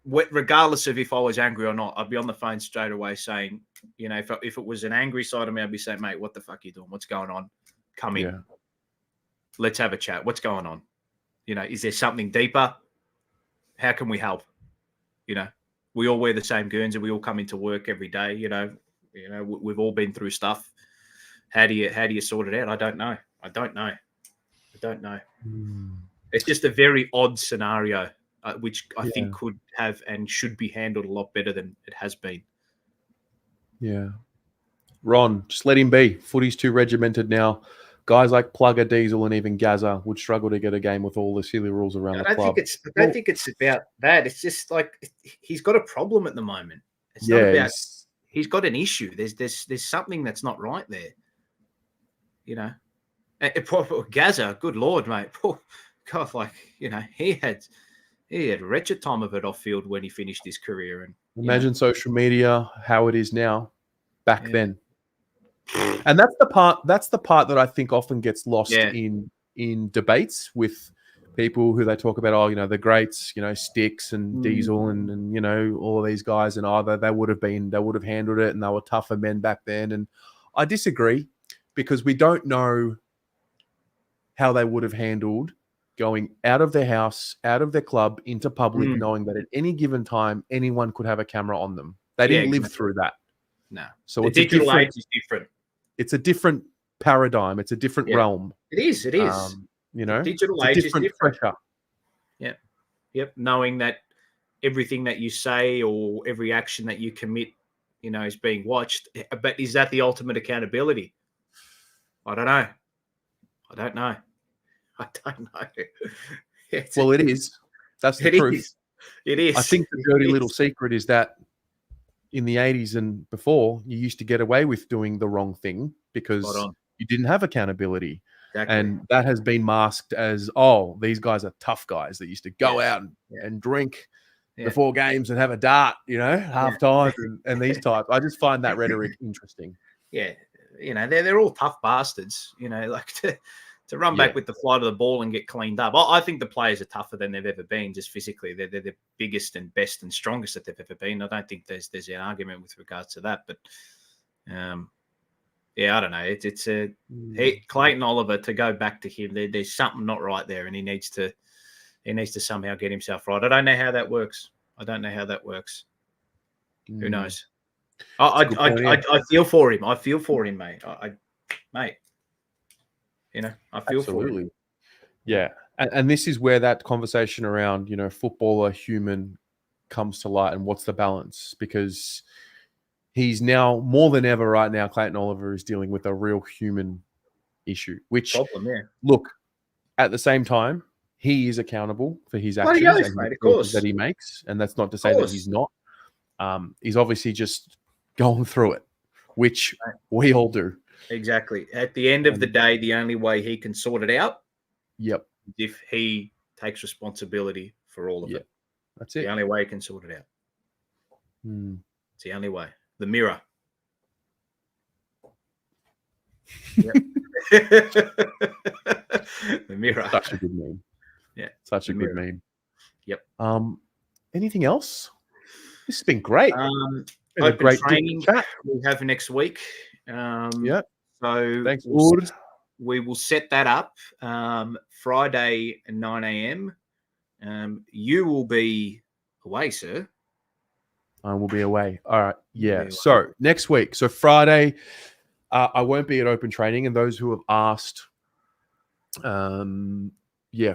Regardless of if I was angry or not, I'd be on the phone straight away saying, if it was an angry side of me, I'd be saying, mate, what the fuck are you doing? What's going on? Come in. Yeah. Let's have a chat. What's going on? Is there something deeper? How can we help? We all wear the same Guernsey and we all come into work every day. We've all been through stuff. How do you sort it out? I don't know. It's just a very odd scenario, which I think could have and should be handled a lot better than it has been. Yeah. Ron, just let him be. Footy's too regimented now. guys like Plugger, Diesel, and even Gaza would struggle to get a game with all the silly rules around the club. I don't think it's about that. It's just like he's got a problem at the moment. It's Yeah, not about he's got an issue. There's something that's not right there. You know, Gaza, good Lord, mate. God, like, you know, he had a wretched time of it off field when he finished his career. And imagine social media how it is now, back then. And that's the part that I think often gets lost in debates with people who they talk about, oh, you know, the greats, you know, Sticks and Diesel and you know, all of these guys, and either they would have handled it and they were tougher men back then. And I disagree, because we don't know how they would have handled going out of their house, out of their club, into public, knowing that at any given time, anyone could have a camera on them. They didn't live through that. No. So the digital age is different. It's a different paradigm. It's a different realm. It is. You know, the digital age is different. Pressure. Yeah. Yep. Knowing that everything that you say or every action that you commit, you know, is being watched. But is that the ultimate accountability? I don't know. Well, it is. That's the truth. It is. I think the dirty little secret is that in the 80s and before, you used to get away with doing the wrong thing because you didn't have accountability. Exactly. And that has been masked as, oh, these guys are tough guys that used to go out and drink before games and have a dart, you know, half time and these types. I just find that rhetoric interesting. Yeah. You know, they're all tough bastards, you know, like to run back with the flight of the ball and get cleaned up. I think the players are tougher than they've ever been, just physically. They're the biggest and best and strongest that they've ever been. I don't think there's an argument with regards to that. But, I don't know. Clayton Oliver, to go back to him, there's something not right there, and he needs to somehow get himself right. I don't know how that works. Who knows? I feel for him. I feel for him, mate. Mate. You know, I feel for him. Yeah. And this is where that conversation around, you know, footballer, human comes to light, and what's the balance? Because he's now, more than ever right now, Clayton Oliver is dealing with a real human issue, which, look, at the same time, he is accountable for his actions that he makes. And that's not to say that he's not. He's obviously just going through it, which we all do. Exactly. At the end of the day, the only way he can sort it out is if he takes responsibility for all of it. That's it. The only way he can sort it out. It's the only way. The mirror. The mirror. Such a good meme. Yeah. Such a good meme. Yep. Anything else? This has been great. A great training chat we have next week. So thanks, we will set that up Friday at 9 a.m. You will be away, sir. I will be away. All right. Yeah. So next week. So Friday, I won't be at open training. And those who have asked,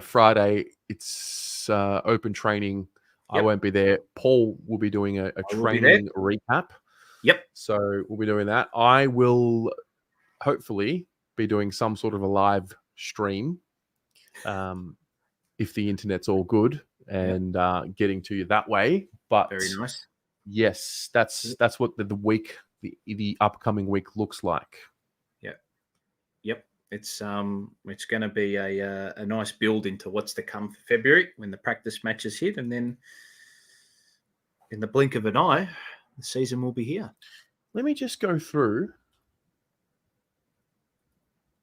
Friday, it's open training. I won't be there. Paul will be doing a training recap. Yep. So we'll be doing that. I will hopefully be doing some sort of a live stream if the internet's all good and getting to you that way. But very nice. Yes, that's what the week, the upcoming week looks like. Yep. It's going to be a nice build into what's to come for February when the practice matches hit, and then in the blink of an eye, the season will be here. Let me just go through.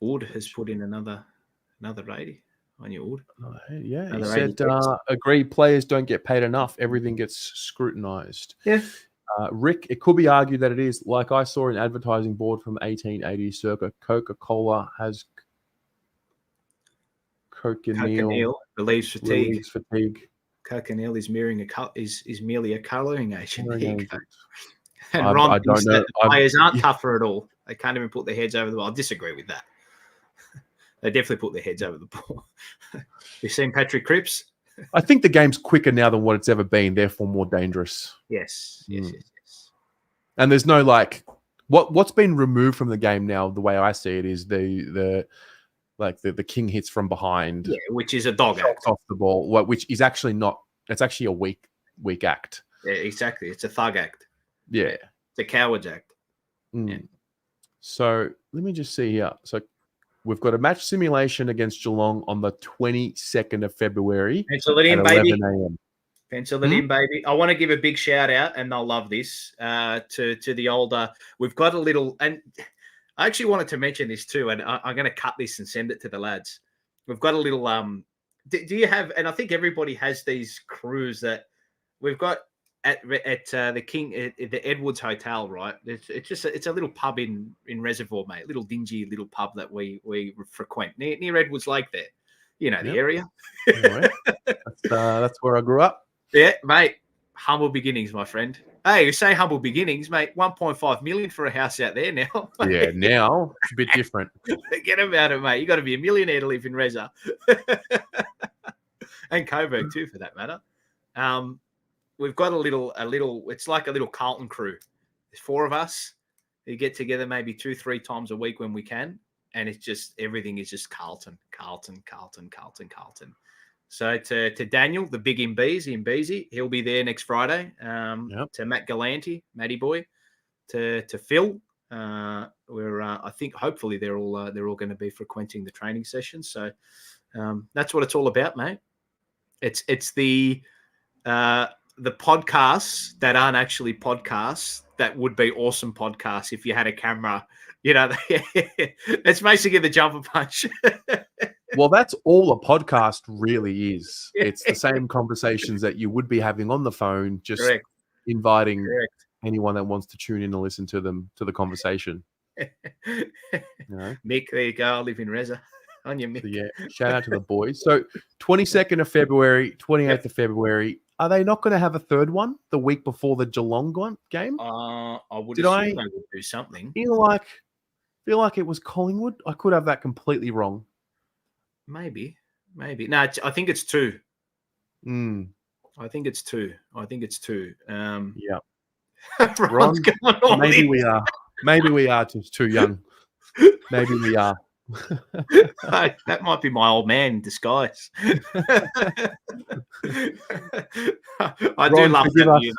Ord has put in another 80 on your Ord. Yeah, he said, agreed, players don't get paid enough. Everything gets scrutinized. Yeah. Rick, it could be argued that it is. Like I saw an advertising board from 1880 circa. Coca-Cola has cochineal relieves fatigue. Cochineal is merely a colouring agent. And Ron thinks that players aren't tougher at all. They can't even put their heads over the ball. I disagree with that. They definitely put their heads over the ball. You've seen Patrick Cripps? I think the game's quicker now than what it's ever been, therefore more dangerous. Yes. And there's no what's been removed from the game now, the way I see it, is the like the king hits from behind, which is a dog act off the ball, which is actually not. It's actually a weak act. Yeah, exactly. It's a thug act. Yeah, it's a coward's act. Yeah. So let me just see here. So we've got a match simulation against Geelong on the 22nd of February Pencil it in, at baby. 11 a.m. Pencil it in, baby. I want to give a big shout out, and they'll love this, to the older. We've got a little, and I actually wanted to mention this too, and I'm going to cut this and send it to the lads. We've got a little. Do you have? And I think everybody has these crews that we've got at the King at the Edwards Hotel, right? It's a little pub in Reservoir, mate. Little dingy little pub that we frequent near Edwards Lake. There, you know the area. Anyway, that's where I grew up. Yeah, mate. Humble beginnings, my friend. Hey, you say humble beginnings, mate. 1.5 million for a house out there now. Yeah, now it's a bit different. Get about it, mate. You got to be a millionaire to live in Reza, and Coburg too, for that matter. We've got a little. It's like a little Carlton crew. There's 4 of us. We get together maybe 2-3 times a week when we can, and it's just everything is just Carlton. So to Daniel, the big Imbeezy, he'll be there next Friday. To Matt Galanti, Matty boy, to Phil. I think hopefully they're all going to be frequenting the training sessions. So that's what it's all about, mate. It's the podcasts that aren't actually podcasts that would be awesome podcasts if you had a camera. You know, it's basically the jumper punch. Well, that's all a podcast really is. It's the same conversations that you would be having on the phone, just inviting anyone that wants to tune in and listen to the conversation. Mick, there you go. I live in Reza. On your Mick. So, shout out to the boys. So 22nd of February, 28th of February. Are they not going to have a third one the week before the Geelong game? I would assume they would do something. Feel like it was Collingwood. I could have that completely wrong. Maybe. No, I think it's 2. I think it's two. Yeah. Ron, maybe we are. Maybe we are just too young. Maybe we are. That might be my old man in disguise. I do love that.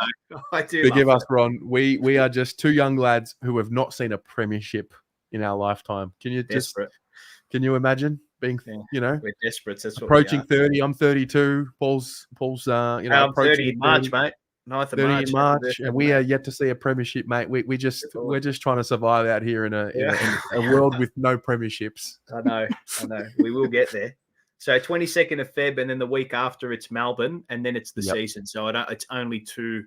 I do. Forgive us, Ron. We are just 2 young lads who have not seen a premiership in our lifetime. Can you imagine being, we're desperate. That's approaching 30. I'm 32. Paul's I'm 30 in March, mate. 9th of 30 in March, and we are yet to see a premiership, mate. We're just trying to survive out here in a world with no premierships. I know. We will get there. So 22nd of Feb, and then the week after it's Melbourne, and then it's the season. So it's only 2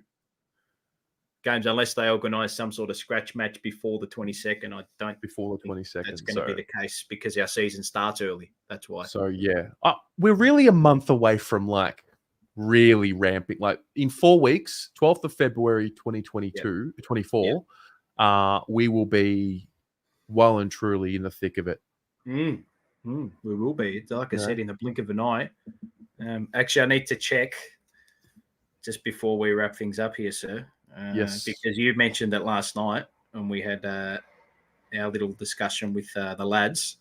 games, unless they organise some sort of scratch match before the 22nd. I don't before the 22nd. That's going to be the case because our season starts early. That's why. So we're really a month away from really ramping. Like in 4 weeks, 12th of February 24, we will be well and truly in the thick of it. We will be. It's like I said, in the blink of an eye. Actually, I need to check just before we wrap things up here, sir. Yes. Because you mentioned that last night when we had our little discussion with the lads,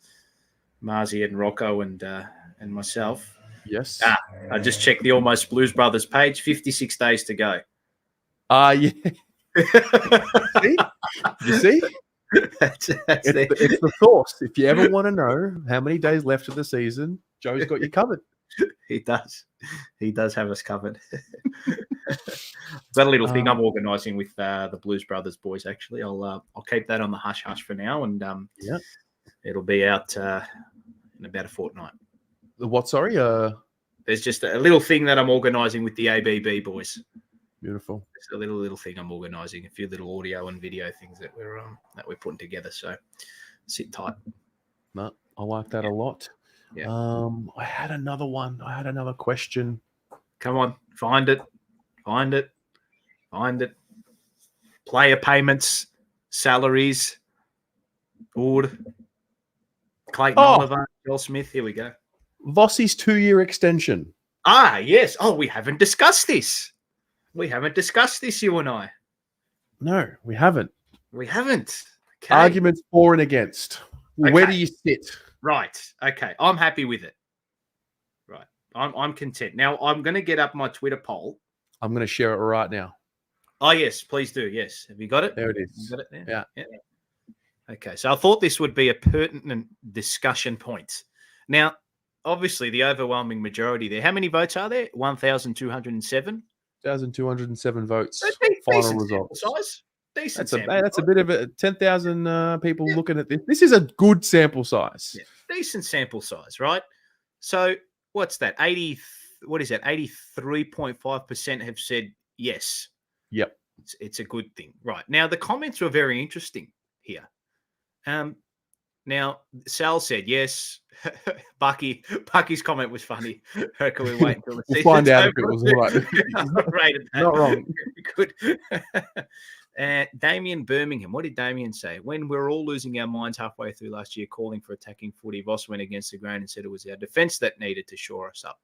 Marzi and Rocco and myself. Yes. I just checked the Almost Blues Brothers page. 56 days to go. Yeah. You see? It's the source. If you ever want to know how many days left of the season, Joe's got you covered. He does. He does have us covered. Got a little thing I'm organising with the Blues Brothers boys. Actually, I'll keep that on the hush hush for now, and it'll be out in about a fortnight. The what? Sorry. There's just a little thing that I'm organising with the ABB boys. Beautiful. It's a little thing I'm organising. A few little audio and video things that we're putting together. So sit tight. No, I like that a lot. Yeah. I had another one. I had another question. Come on, find it. Player payments, salaries, board. Clayton Oliver, Joel Smith. Here we go. Voss's 2-year extension. Yes. We haven't discussed this. You and I. No, we haven't. Okay. Arguments for and against. Okay. Where do you sit? Right. Okay. I'm happy with it. Right. I'm content. Now I'm going to get up my Twitter poll. I'm going to share it right now. Oh, yes, please do. Yes. Have you got it? There it is. You got it there? Yeah. Okay. So I thought this would be a pertinent discussion point. Now, obviously, the overwhelming majority there. How many votes are there? 1,207. 1,207 votes. Final results. Size. Decent. That's a bit of a 10,000 people looking at this. This is a good sample size. Yeah. Decent sample size, right? So what's that? 80. What is that? 83.5% have said yes. Yep. It's a good thing, right? Now the comments were very interesting here. Now Sal said yes. Bucky's comment was funny. Can we wait until the we'll find out if it was right. Not wrong. Good. Damien Birmingham. What did Damien say? When we're all losing our minds halfway through last year, calling for attacking footy, Voss went against the grain and said it was our defence that needed to shore us up.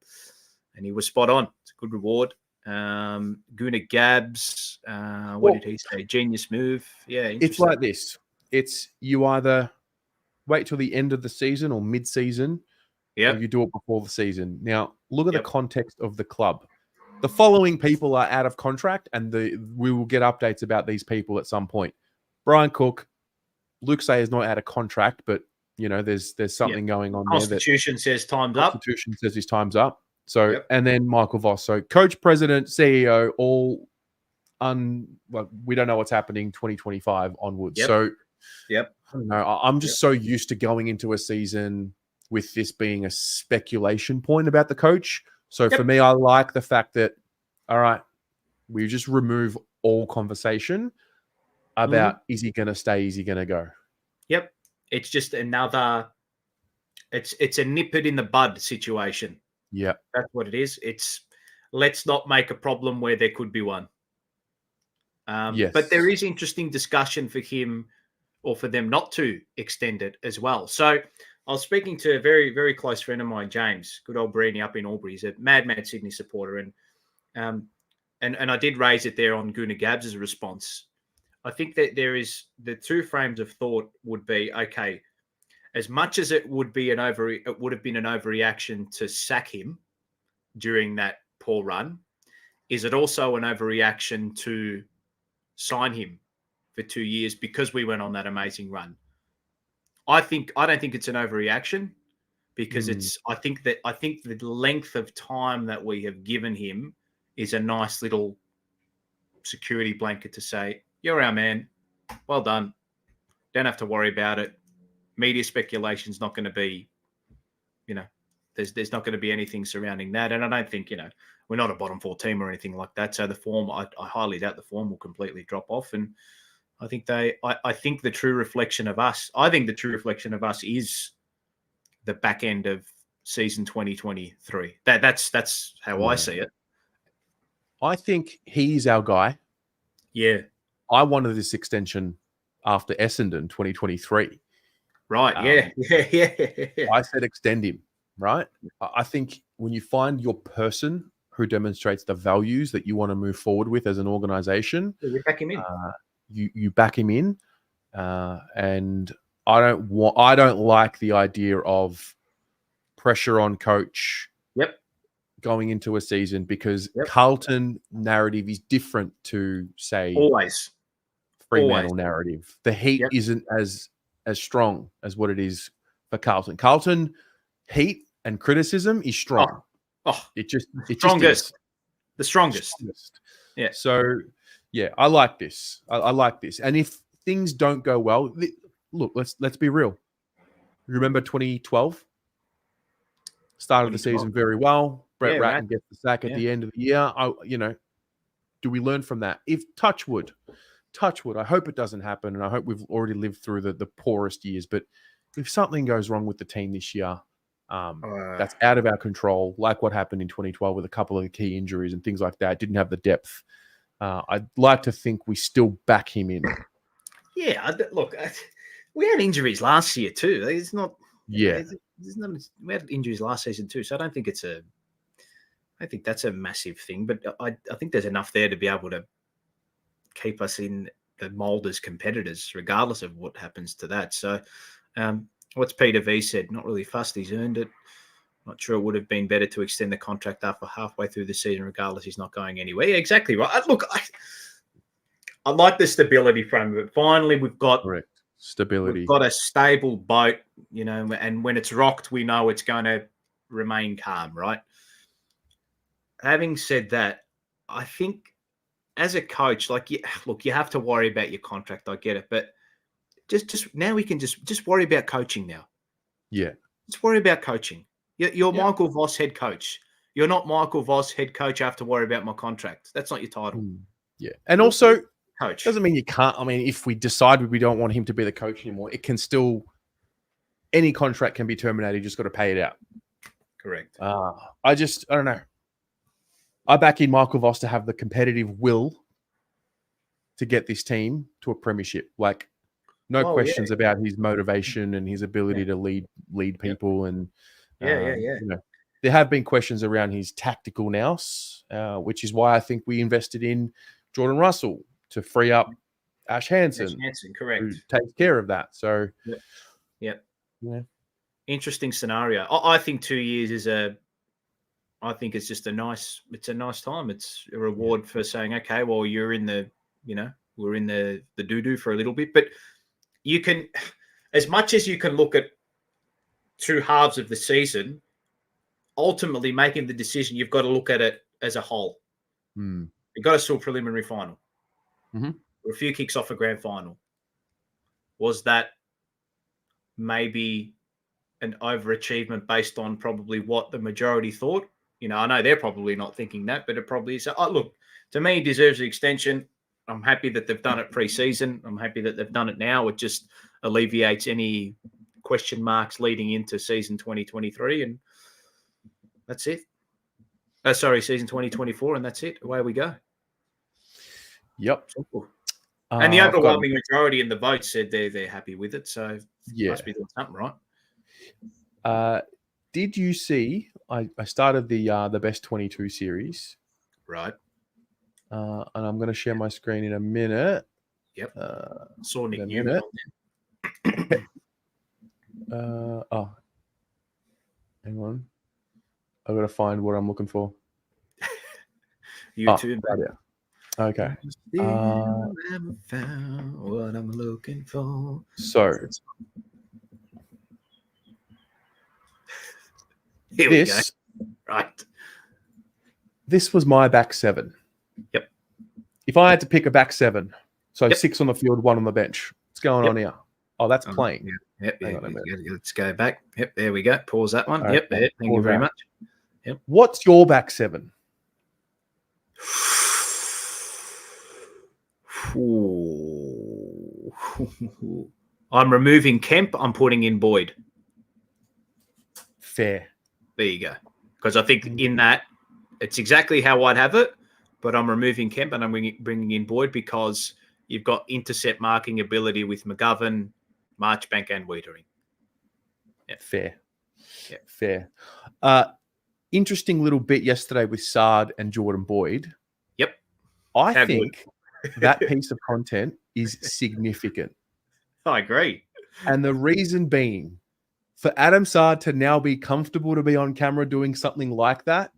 And he was spot on. It's a good reward. Guna Gabs. What did he say? Genius move. Yeah. It's like this. It's you either wait till the end of the season or mid-season, or you do it before the season. Now, look at the context of the club. The following people are out of contract, and we will get updates about these people at some point. Brian Cook, Luke Say is not out of contract, but there's something going on Constitution there. says time's up. Constitution says his time's up. So, and then Michael Voss. So, coach, president, CEO, all we don't know what's happening 2025 onwards. So, I don't know. I'm just so used to going into a season with this being a speculation point about the coach. So for me, I like the fact that, all right, we just remove all conversation about is he going to stay, is he going to go? Yep. It's just another, it's a nip it in the bud situation. Yeah. That's what it is. It's let's not make a problem where there could be one. But there is interesting discussion for him or for them not to extend it as well. So I was speaking to a very, very close friend of mine, James, good old Breeny up in Albury. He's a mad Sydney supporter. And I did raise it there on Guna Gabs' response. I think that there is the two frames of thought would be, okay, as much as it would have been an overreaction to sack him during that poor run, is it also an overreaction to sign him for 2 years because we went on that amazing run? I don't think it's an overreaction because I think the length of time that we have given him is a nice little security blanket to say, you're our man. Well done. Don't have to worry about it. Media speculation is not going to be, there's not going to be anything surrounding that. And I don't think, we're not a bottom four team or anything like that. So the form, I highly doubt the form will completely drop off. And I think I think the true reflection of us is the back end of season 2023. That's how I see it. I think he's our guy. Yeah. I wanted this extension after Essendon 2023. Right. Yeah. I said extend him, right? I think when you find your person who demonstrates the values that you want to move forward with as an organization, you back him in. You back him in, and I don't like the idea of pressure on coach. Yep. Going into a season because Carlton narrative is different to say always Fremantle narrative. The heat isn't as strong as what it is for Carlton. Carlton heat and criticism is strong. It just the strongest. Yeah. So. Yeah, I like this. I like this. And if things don't go well, look, let's be real. Remember 2012? Started the season very well. Brett Ratton gets the sack at the end of the year. Do we learn from that? If touch wood, I hope it doesn't happen, and I hope we've already lived through the poorest years. But if something goes wrong with the team this year, that's out of our control, like what happened in 2012 with a couple of key injuries and things like that, didn't have the depth. I'd like to think we still back him in. Yeah, look, we had injuries last year too. It's not. Yeah, we had injuries last season too, so I don't think I think that's a massive thing. But I think there's enough there to be able to keep us in the mold as competitors, regardless of what happens to that. So, What's Peter V said? Not really fussed. He's earned it. Not sure it would have been better to extend the contract after halfway through the season, regardless. He's not going anywhere. Yeah, exactly right. Look, I like the stability frame of it. Finally, we've got stability. We've got a stable boat, and when it's rocked, we know it's going to remain calm, right? Having said that, I think as a coach, look, you have to worry about your contract. I get it, but just now we can just worry about coaching now. Yeah, just worry about coaching. You're Michael Voss, head coach. You're not Michael Voss, head coach. I have to worry about my contract. That's not your title. Yeah, and also, coach doesn't mean you can't. I mean, if we decide we don't want him to be the coach anymore, it can still. Any contract can be terminated. You just got to pay it out. Correct. I don't know. I back in Michael Voss to have the competitive will to get this team to a premiership. Like, no questions about his motivation and his ability to lead people. And there have been questions around his tactical nous, which is why I think we invested in Jordan Russell to free up Ash Hansen, correct, who takes care of that. So, yeah. Interesting scenario. I think 2 years I think it's just a nice time. It's a reward for saying, okay, well, you're in the, we're in the doo-doo for a little bit, but you can, as much as you can look at two halves of the season, ultimately making the decision, you've got to look at it as a whole. You've got to still preliminary final. Mm-hmm. We're a few kicks off a grand final. Was that maybe an overachievement based on probably what the majority thought? I know they're probably not thinking that, but it probably is. Look, to me, he deserves the extension. I'm happy that they've done it pre-season. I'm happy that they've done it now. It just alleviates any question marks leading into season 2023, and that's it. Season 2024, and that's it. Away we go. Yep. Simple. And the overwhelming majority in the vote said they're happy with it, so must be doing something right. Did you see? I started the best 22 series, right? And I'm going to share my screen in a minute. Yep. Saw Nick Newman. Hang on. I've got to find what I'm looking for. YouTube. Right, yeah. Okay. Never found what I'm looking for. So here we go. Right. This was my back seven. Yep. If I had to pick a back seven, so 6 on the field, 1 on the bench. What's going on here? Oh, that's playing. Yep. Let's go back. Yep. There we go. Pause that one. Right, yep. There. Thank you very much. Yep. What's your back seven? I'm removing Kemp. I'm putting in Boyd. Fair. There you go. Because I think in that, it's exactly how I'd have it, but I'm removing Kemp and I'm bringing in Boyd because you've got intercept marking ability with McGovern, Marchbank, and Wiedering. Yep. Fair. Interesting little bit yesterday with Sard and Jordan Boyd. Yep. I think that piece of content is significant. I agree. And the reason being, for Adam Sard to now be comfortable to be on camera doing something like that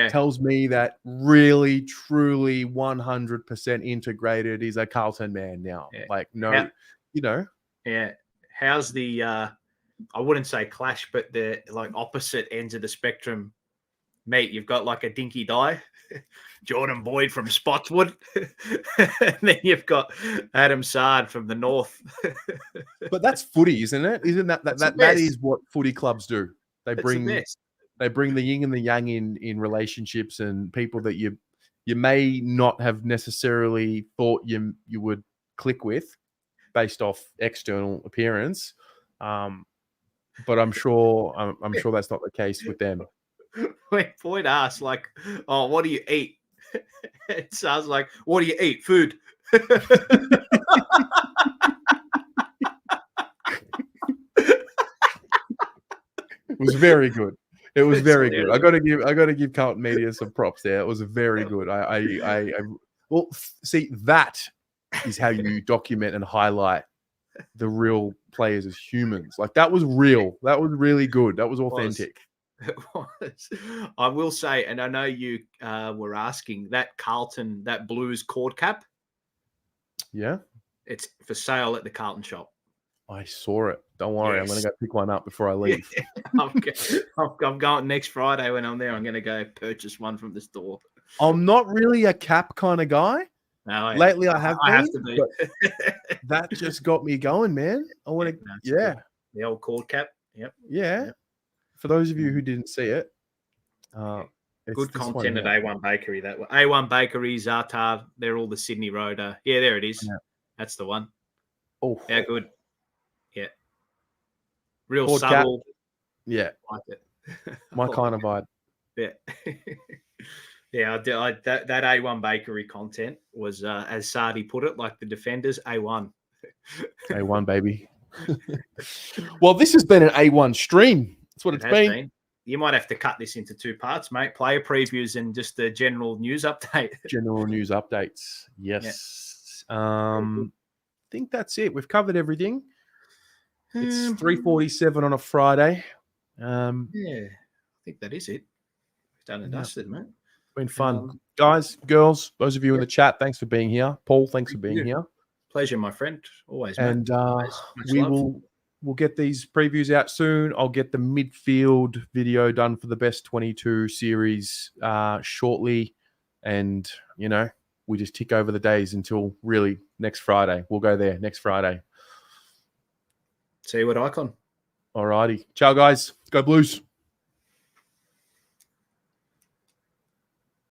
tells me that really, truly 100% integrated is a Carlton man now. Yeah. Yeah. How's the, I wouldn't say clash, but the opposite ends of the spectrum. Mate, you've got a dinky die, Jordan Boyd from Spotswood, and then you've got Adam Sard from the north. But that's footy, isn't it? Isn't that is what footy clubs do? They bring the yin and the yang in relationships and people that you may not have necessarily thought you would click with based off external appearance. But I'm sure that's not the case with them. When Boyd asks, oh, what do you eat? It sounds like, what do you eat? Food. It was very good. It was very good. I got to give Carlton Media some props there. It was very good. Well, see, that is how you document and highlight the real players as humans. Like that was real. That was really good. That was authentic. It was. I will say, and I know you were asking, that Carlton, that Blues cord cap. Yeah. It's for sale at the Carlton shop. I saw it. Don't worry. Yes. I'm going to go pick one up before I leave. I'm going next Friday when I'm there. I'm going to go purchase one from the store. I'm not really a cap kind of guy. No, Lately, I have been. have to be. That just got me going, man. I want to, good. The old cord cap. Yep. Yeah. Yep. For those of you who didn't see it, good content at A1 Bakery. That A1 Bakery, Zartar, they're all the Sydney Road. Yeah, there it is. Yeah. That's the one. Oh, yeah, good. Yeah, real cord subtle. Cap. Yeah, like it. My kind of vibe. Yeah, yeah. That A1 Bakery content was, as Sardi put it, like the Defenders A1. A1 baby. Well, this has been an A1 stream. That's what it's been. You might have to cut this into 2 parts, mate. Player previews and just the general news update. General news updates. Yes. Yeah. I think that's it. We've covered everything. It's 3:47 on a Friday. Yeah, I think that is it. We've done and dusted, mate. Been fun. Guys, girls, those of you in the chat, thanks for being here. Paul, thanks for being here. Pleasure, my friend. Always, and mate. We'll get these previews out soon. I'll get the midfield video done for the best 22 series shortly. And, we just tick over the days until really next Friday. We'll go there next Friday. See you at Icon. All righty. Ciao, guys. Go Blues.